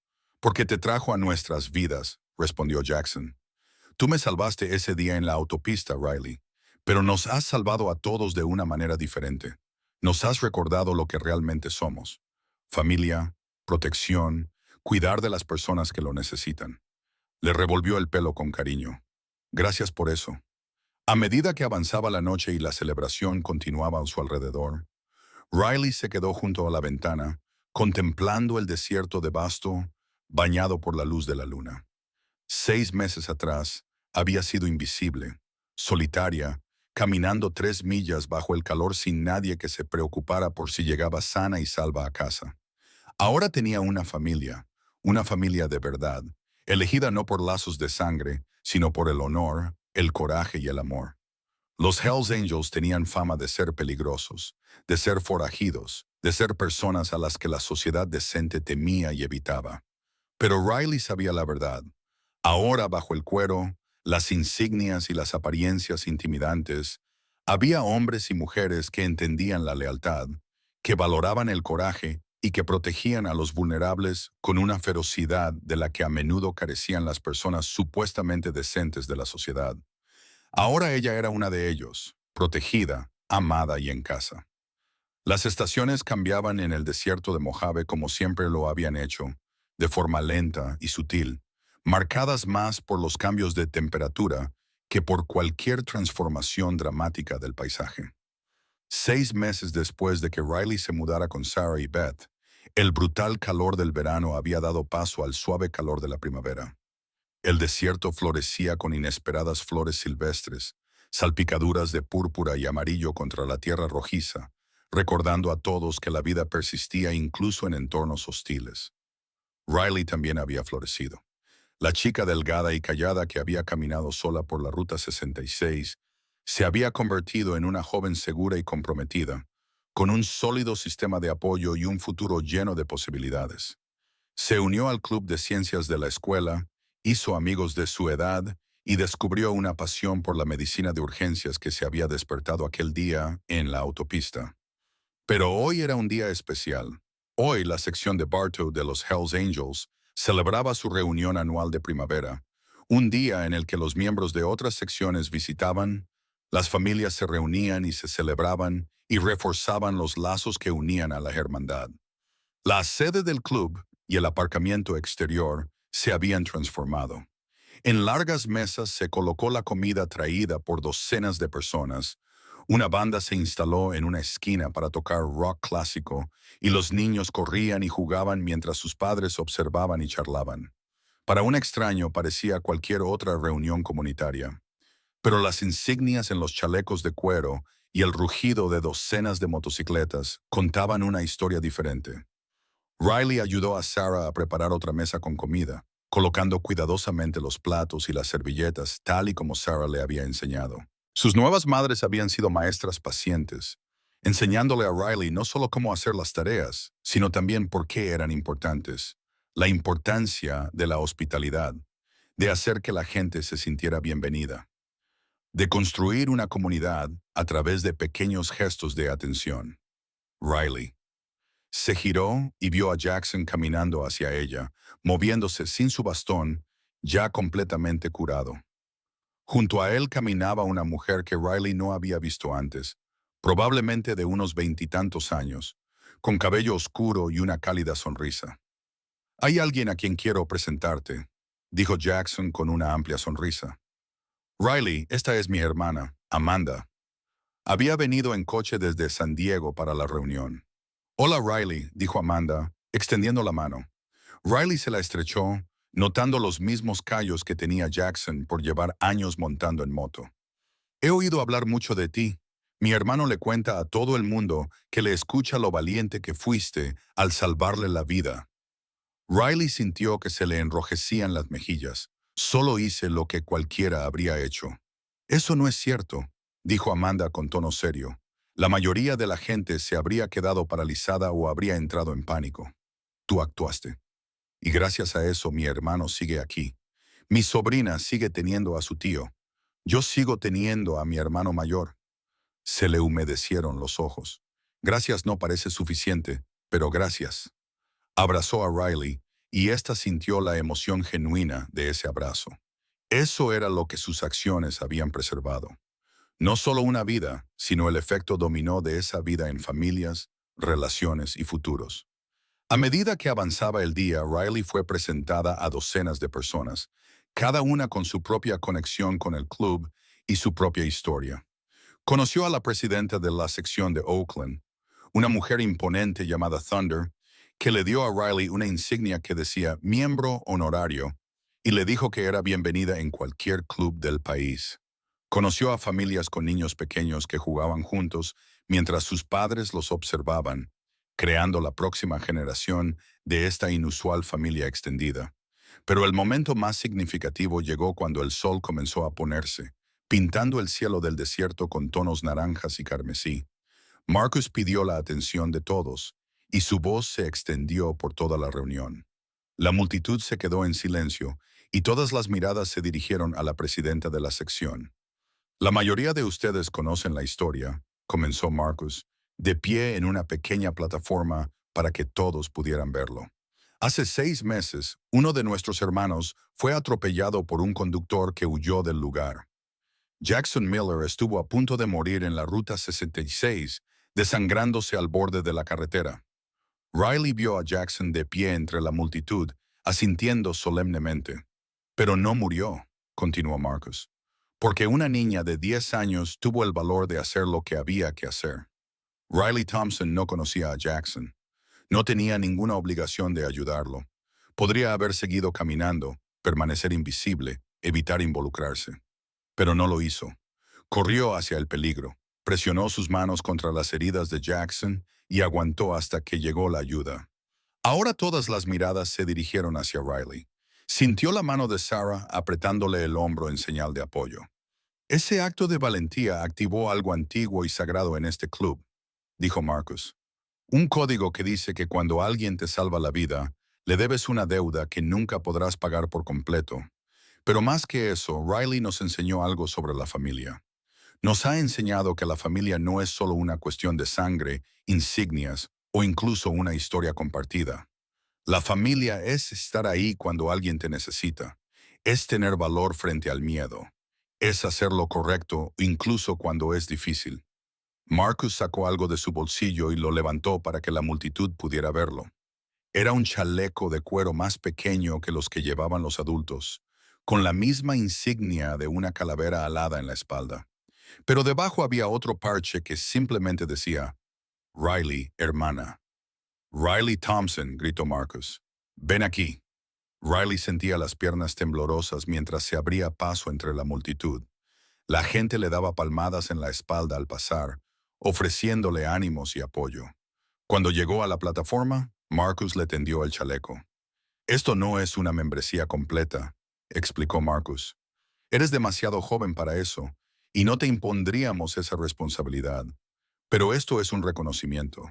«Porque te trajo a nuestras vidas», respondió Jackson. «Tú me salvaste ese día en la autopista, Riley, pero nos has salvado a todos de una manera diferente. Nos has recordado lo que realmente somos: familia, protección, cuidar de las personas que lo necesitan». Le revolvió el pelo con cariño. «Gracias por eso». A medida que avanzaba la noche y la celebración continuaba a su alrededor, Riley se quedó junto a la ventana, contemplando el desierto de Basto, bañado por la luz de la luna. 6 meses atrás, había sido invisible, solitaria, caminando 3 millas bajo el calor sin nadie que se preocupara por si llegaba sana y salva a casa. Ahora tenía una familia de verdad, elegida no por lazos de sangre, sino por el honor, el coraje y el amor. Los Hells Angels tenían fama de ser peligrosos, de ser forajidos, de ser personas a las que la sociedad decente temía y evitaba. Pero Riley sabía la verdad. Ahora, bajo el cuero, las insignias y las apariencias intimidantes, había hombres y mujeres que entendían la lealtad, que valoraban el coraje y que protegían a los vulnerables con una ferocidad de la que a menudo carecían las personas supuestamente decentes de la sociedad. Ahora ella era una de ellos, protegida, amada y en casa. Las estaciones cambiaban en el desierto de Mojave como siempre lo habían hecho, de forma lenta y sutil, marcadas más por los cambios de temperatura que por cualquier transformación dramática del paisaje. 6 meses después de que Riley se mudara con Sarah y Beth, el brutal calor del verano había dado paso al suave calor de la primavera. El desierto florecía con inesperadas flores silvestres, salpicaduras de púrpura y amarillo contra la tierra rojiza, recordando a todos que la vida persistía incluso en entornos hostiles. Riley también había florecido. La chica delgada y callada que había caminado sola por la Ruta 66 se había convertido en una joven segura y comprometida, con un sólido sistema de apoyo y un futuro lleno de posibilidades. Se unió al club de ciencias de la escuela, hizo amigos de su edad y descubrió una pasión por la medicina de urgencias que se había despertado aquel día en la autopista. Pero hoy era un día especial. Hoy la sección de Bartow de los Hells Angels celebraba su reunión anual de primavera, un día en el que los miembros de otras secciones visitaban, las familias se reunían y se celebraban y reforzaban los lazos que unían a la hermandad. La sede del club y el aparcamiento exterior se habían transformado. En largas mesas se colocó la comida traída por docenas de personas. Una banda se instaló en una esquina para tocar rock clásico y los niños corrían y jugaban mientras sus padres observaban y charlaban. Para un extraño parecía cualquier otra reunión comunitaria, pero las insignias en los chalecos de cuero y el rugido de docenas de motocicletas contaban una historia diferente. Riley ayudó a Sarah a preparar otra mesa con comida, colocando cuidadosamente los platos y las servilletas tal y como Sarah le había enseñado. Sus nuevas madres habían sido maestras pacientes, enseñándole a Riley no solo cómo hacer las tareas, sino también por qué eran importantes. La importancia de la hospitalidad, de hacer que la gente se sintiera bienvenida, de construir una comunidad a través de pequeños gestos de atención. Riley se giró y vio a Jackson caminando hacia ella, moviéndose sin su bastón, ya completamente curado. Junto a él caminaba una mujer que Riley no había visto antes, probablemente de unos veintitantos años, con cabello oscuro y una cálida sonrisa. «Hay alguien a quien quiero presentarte», dijo Jackson con una amplia sonrisa. «Riley, esta es mi hermana, Amanda. Había venido en coche desde San Diego para la reunión». «Hola, Riley», dijo Amanda, extendiendo la mano. Riley se la estrechó, notando los mismos callos que tenía Jackson por llevar años montando en moto. «He oído hablar mucho de ti. Mi hermano le cuenta a todo el mundo que le escucha lo valiente que fuiste al salvarle la vida». Riley sintió que se le enrojecían las mejillas. «Solo hice lo que cualquiera habría hecho». «Eso no es cierto», dijo Amanda con tono serio. «La mayoría de la gente se habría quedado paralizada o habría entrado en pánico. Tú actuaste. Y gracias a eso mi hermano sigue aquí. Mi sobrina sigue teniendo a su tío. Yo sigo teniendo a mi hermano mayor». Se le humedecieron los ojos. «Gracias no parece suficiente, pero gracias». Abrazó a Riley y ésta sintió la emoción genuina de ese abrazo. Eso era lo que sus acciones habían preservado. No solo una vida, sino el efecto dominó de esa vida en familias, relaciones y futuros. A medida que avanzaba el día, Riley fue presentada a docenas de personas, cada una con su propia conexión con el club y su propia historia. Conoció a la presidenta de la sección de Oakland, una mujer imponente llamada Thunder, que le dio a Riley una insignia que decía miembro honorario y le dijo que era bienvenida en cualquier club del país. Conoció a familias con niños pequeños que jugaban juntos mientras sus padres los observaban, creando la próxima generación de esta inusual familia extendida. Pero el momento más significativo llegó cuando el sol comenzó a ponerse, pintando el cielo del desierto con tonos naranjas y carmesí. Marcus pidió la atención de todos, y su voz se extendió por toda la reunión. La multitud se quedó en silencio, y todas las miradas se dirigieron a la presidenta de la sección. «La mayoría de ustedes conocen la historia», comenzó Marcus, de pie en una pequeña plataforma para que todos pudieran verlo. «Hace 6 meses, uno de nuestros hermanos fue atropellado por un conductor que huyó del lugar. Jackson Miller estuvo a punto de morir en la Ruta 66, desangrándose al borde de la carretera». Riley vio a Jackson de pie entre la multitud, asintiendo solemnemente. «Pero no murió», continuó Marcus, «porque una niña de 10 años tuvo el valor de hacer lo que había que hacer». Riley Thompson no conocía a Jackson. No tenía ninguna obligación de ayudarlo. Podría haber seguido caminando, permanecer invisible, evitar involucrarse. Pero no lo hizo. Corrió hacia el peligro, presionó sus manos contra las heridas de Jackson y aguantó hasta que llegó la ayuda. Ahora todas las miradas se dirigieron hacia Riley. Sintió la mano de Sarah apretándole el hombro en señal de apoyo. «Ese acto de valentía activó algo antiguo y sagrado en este club», dijo Marcus. «Un código que dice que cuando alguien te salva la vida, le debes una deuda que nunca podrás pagar por completo. Pero más que eso, Riley nos enseñó algo sobre la familia. Nos ha enseñado que la familia no es solo una cuestión de sangre, insignias o incluso una historia compartida. La familia es estar ahí cuando alguien te necesita. Es tener valor frente al miedo. Es hacer lo correcto incluso cuando es difícil. Marcus sacó algo de su bolsillo y lo levantó para que la multitud pudiera verlo. Era un chaleco de cuero más pequeño que los que llevaban los adultos, con la misma insignia de una calavera alada en la espalda. Pero debajo había otro parche que simplemente decía, Riley, hermana. Riley Thompson, gritó Marcus. Ven aquí. Riley sentía las piernas temblorosas mientras se abría paso entre la multitud. La gente le daba palmadas en la espalda al pasar, ofreciéndole ánimos y apoyo. Cuando llegó a la plataforma, Marcus le tendió el chaleco. Esto no es una membresía completa, explicó Marcus. Eres demasiado joven para eso, y no te impondríamos esa responsabilidad. Pero esto es un reconocimiento.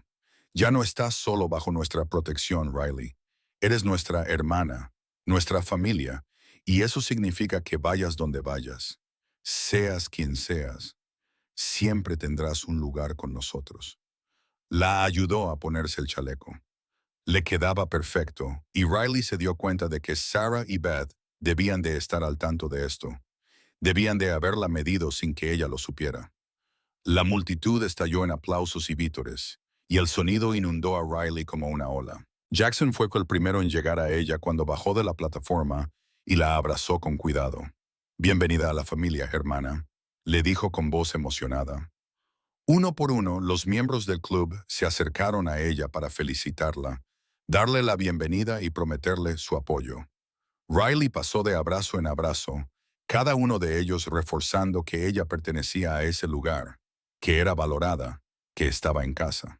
Ya no estás solo bajo nuestra protección, Riley. Eres nuestra hermana, nuestra familia, y eso significa que vayas donde vayas. Seas quien seas, siempre tendrás un lugar con nosotros. La ayudó a ponerse el chaleco. Le quedaba perfecto, y Riley se dio cuenta de que Sarah y Beth debían de estar al tanto de esto. Debían de haberla medido sin que ella lo supiera. La multitud estalló en aplausos y vítores, y el sonido inundó a Riley como una ola. Jackson fue el primero en llegar a ella cuando bajó de la plataforma y la abrazó con cuidado. Bienvenida a la familia, hermana, le dijo con voz emocionada. Uno por uno, los miembros del club se acercaron a ella para felicitarla, darle la bienvenida y prometerle su apoyo. Riley pasó de abrazo en abrazo, cada uno de ellos reforzando que ella pertenecía a ese lugar, que era valorada, que estaba en casa.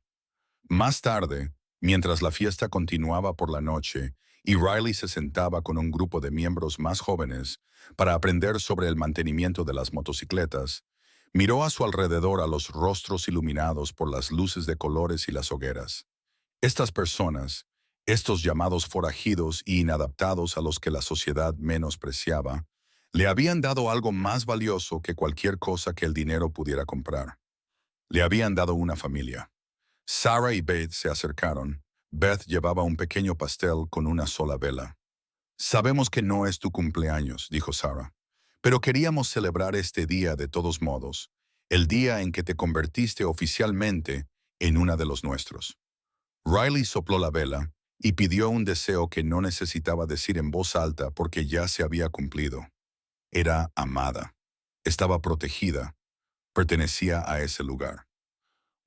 Más tarde, mientras la fiesta continuaba por la noche y Riley se sentaba con un grupo de miembros más jóvenes para aprender sobre el mantenimiento de las motocicletas, miró a su alrededor a los rostros iluminados por las luces de colores y las hogueras. Estas personas, estos llamados forajidos y inadaptados a los que la sociedad menospreciaba, le habían dado algo más valioso que cualquier cosa que el dinero pudiera comprar. Le habían dado una familia. Sarah y Beth se acercaron. Beth llevaba un pequeño pastel con una sola vela. Sabemos que no es tu cumpleaños, dijo Sarah, pero queríamos celebrar este día de todos modos, el día en que te convertiste oficialmente en una de los nuestros. Riley sopló la vela y pidió un deseo que no necesitaba decir en voz alta porque ya se había cumplido. Era amada. Estaba protegida. Pertenecía a ese lugar.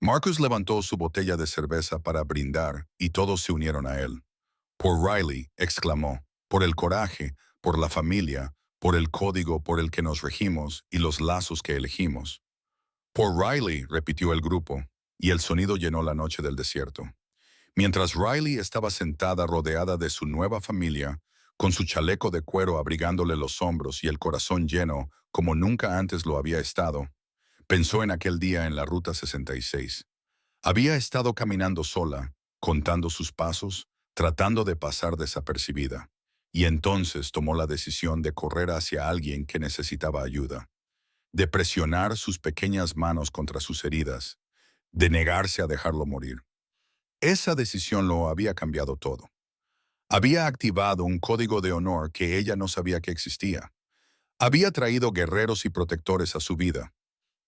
Marcus levantó su botella de cerveza para brindar y todos se unieron a él. Por Riley, exclamó, por el coraje, por la familia, por el código por el que nos regimos y los lazos que elegimos. Por Riley, repitió el grupo, y el sonido llenó la noche del desierto. Mientras Riley estaba sentada rodeada de su nueva familia, con su chaleco de cuero abrigándole los hombros y el corazón lleno como nunca antes lo había estado, pensó en aquel día en la Ruta 66. Había estado caminando sola, contando sus pasos, tratando de pasar desapercibida, y entonces tomó la decisión de correr hacia alguien que necesitaba ayuda, de presionar sus pequeñas manos contra sus heridas, de negarse a dejarlo morir. Esa decisión lo había cambiado todo. Había activado un código de honor que ella no sabía que existía. Había traído guerreros y protectores a su vida.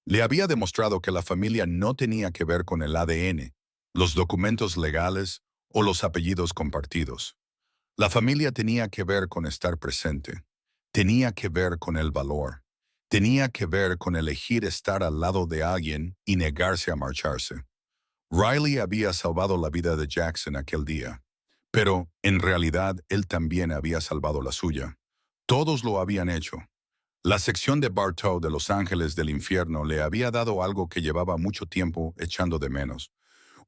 Le había demostrado que la familia no tenía que ver con el ADN, los documentos legales o los apellidos compartidos. La familia tenía que ver con estar presente. Tenía que ver con el valor. Tenía que ver con elegir estar al lado de alguien y negarse a marcharse. Riley había salvado la vida de Jackson aquel día, pero en realidad él también había salvado la suya. Todos lo habían hecho. La sección de Bartow de Los Ángeles del Infierno le había dado algo que llevaba mucho tiempo echando de menos.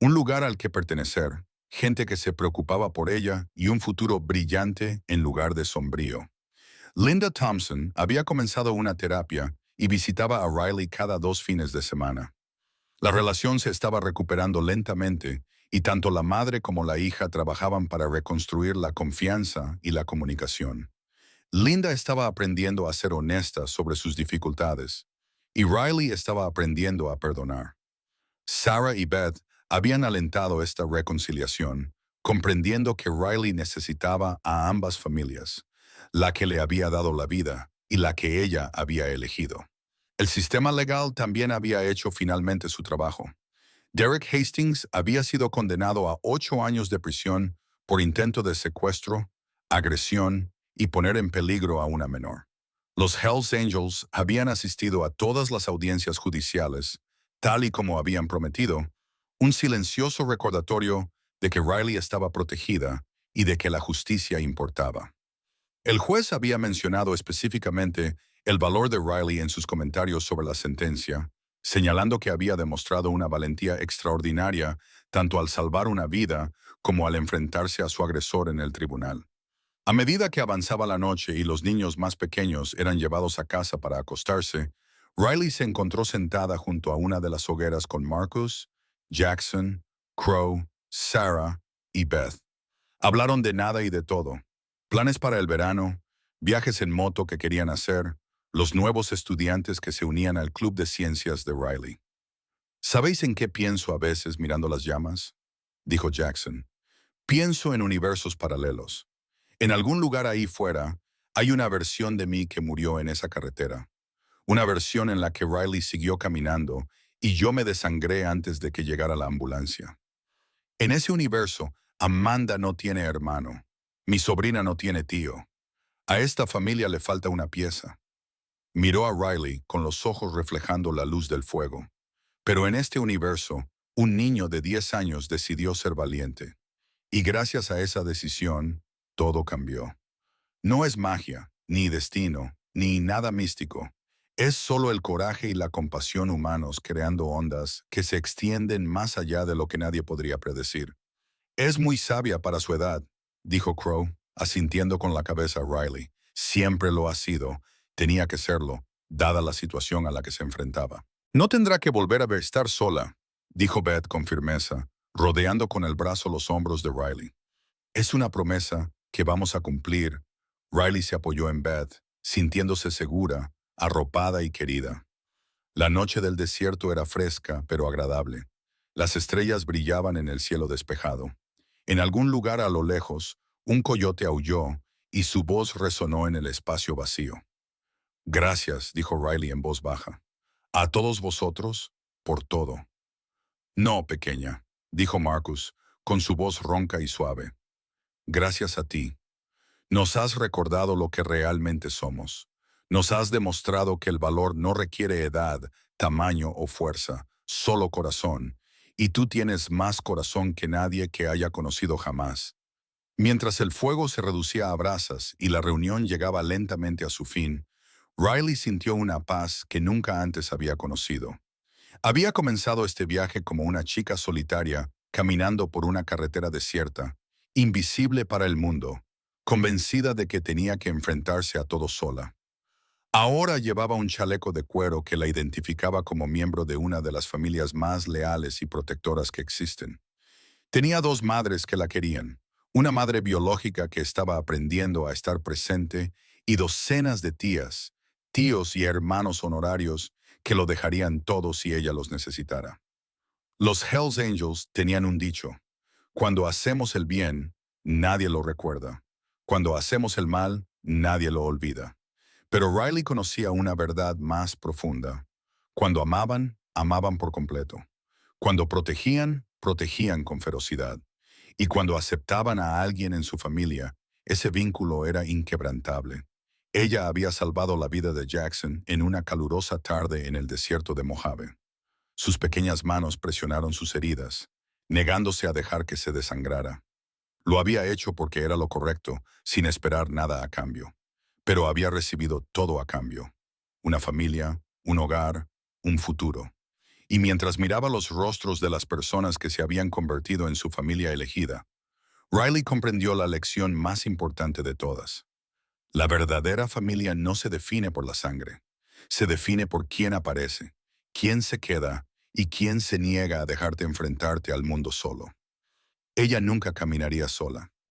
Un lugar al que pertenecer, gente que se preocupaba por ella y un futuro brillante en lugar de sombrío. Linda Thompson había comenzado una terapia y visitaba a Riley cada 2 fines de semana. La relación se estaba recuperando lentamente y tanto la madre como la hija trabajaban para reconstruir la confianza y la comunicación. Linda estaba aprendiendo a ser honesta sobre sus dificultades, y Riley estaba aprendiendo a perdonar. Sarah y Beth habían alentado esta reconciliación, comprendiendo que Riley necesitaba a ambas familias, la que le había dado la vida y la que ella había elegido. El sistema legal también había hecho finalmente su trabajo. Derek Hastings había sido condenado a 8 años de prisión por intento de secuestro, agresión y poner en peligro a una menor. Los Hells Angels habían asistido a todas las audiencias judiciales, tal y como habían prometido, un silencioso recordatorio de que Riley estaba protegida y de que la justicia importaba. El juez había mencionado específicamente el valor de Riley en sus comentarios sobre la sentencia, señalando que había demostrado una valentía extraordinaria tanto al salvar una vida como al enfrentarse a su agresor en el tribunal. A medida que avanzaba la noche y los niños más pequeños eran llevados a casa para acostarse, Riley se encontró sentada junto a una de las hogueras con Marcus, Jackson, Crow, Sarah y Beth. Hablaron de nada y de todo. Planes para el verano, viajes en moto que querían hacer, los nuevos estudiantes que se unían al Club de Ciencias de Riley. ¿Sabéis en qué pienso a veces mirando las llamas? Dijo Jackson. Pienso en universos paralelos. En algún lugar ahí fuera, hay una versión de mí que murió en esa carretera. Una versión en la que Riley siguió caminando y yo me desangré antes de que llegara la ambulancia. En ese universo, Amanda no tiene hermano. Mi sobrina no tiene tío. A esta familia le falta una pieza. Miró a Riley con los ojos reflejando la luz del fuego. Pero en este universo, un niño de 10 años decidió ser valiente. Y gracias a esa decisión, todo cambió. No es magia, ni destino, ni nada místico. Es solo el coraje y la compasión humanos creando ondas que se extienden más allá de lo que nadie podría predecir. Es muy sabia para su edad, dijo Crow, asintiendo con la cabeza a Riley. Siempre lo ha sido, tenía que serlo, dada la situación a la que se enfrentaba. No tendrá que volver a estar sola, dijo Beth con firmeza, rodeando con el brazo los hombros de Riley. Es una promesa que vamos a cumplir. Riley se apoyó en Beth, sintiéndose segura, arropada y querida. La noche del desierto era fresca, pero agradable. Las estrellas brillaban en el cielo despejado. En algún lugar a lo lejos, un coyote aulló y su voz resonó en el espacio vacío. Gracias, dijo Riley en voz baja. A todos vosotros, por todo. No, pequeña, dijo Marcus, con su voz ronca y suave. Gracias a ti. Nos has recordado lo que realmente somos. Nos has demostrado que el valor no requiere edad, tamaño o fuerza, solo corazón, y tú tienes más corazón que nadie que haya conocido jamás. Mientras el fuego se reducía a brasas y la reunión llegaba lentamente a su fin, Riley sintió una paz que nunca antes había conocido. Había comenzado este viaje como una chica solitaria, caminando por una carretera desierta, invisible para el mundo, convencida de que tenía que enfrentarse a todo sola. Ahora llevaba un chaleco de cuero que la identificaba como miembro de una de las familias más leales y protectoras que existen. Tenía dos madres que la querían, una madre biológica que estaba aprendiendo a estar presente y docenas de tías, tíos y hermanos honorarios que lo dejarían todo si ella los necesitara. Los Hells Angels tenían un dicho: cuando hacemos el bien, nadie lo recuerda. Cuando hacemos el mal, nadie lo olvida. Pero Riley conocía una verdad más profunda. Cuando amaban, amaban por completo. Cuando protegían, protegían con ferocidad. Y cuando aceptaban a alguien en su familia, ese vínculo era inquebrantable. Ella había salvado la vida de Jackson en una calurosa tarde en el desierto de Mojave. Sus pequeñas manos presionaron sus heridas, negándose a dejar que se desangrara. Lo había hecho porque era lo correcto, sin esperar nada a cambio. Pero había recibido todo a cambio: una familia, un hogar, un futuro. Y mientras miraba los rostros de las personas que se habían convertido en su familia elegida, Riley comprendió la lección más importante de todas. La verdadera familia no se define por la sangre, se define por quién aparece, quién se queda y quién se niega a dejarte enfrentarte al mundo solo. Ella nunca caminaría sola.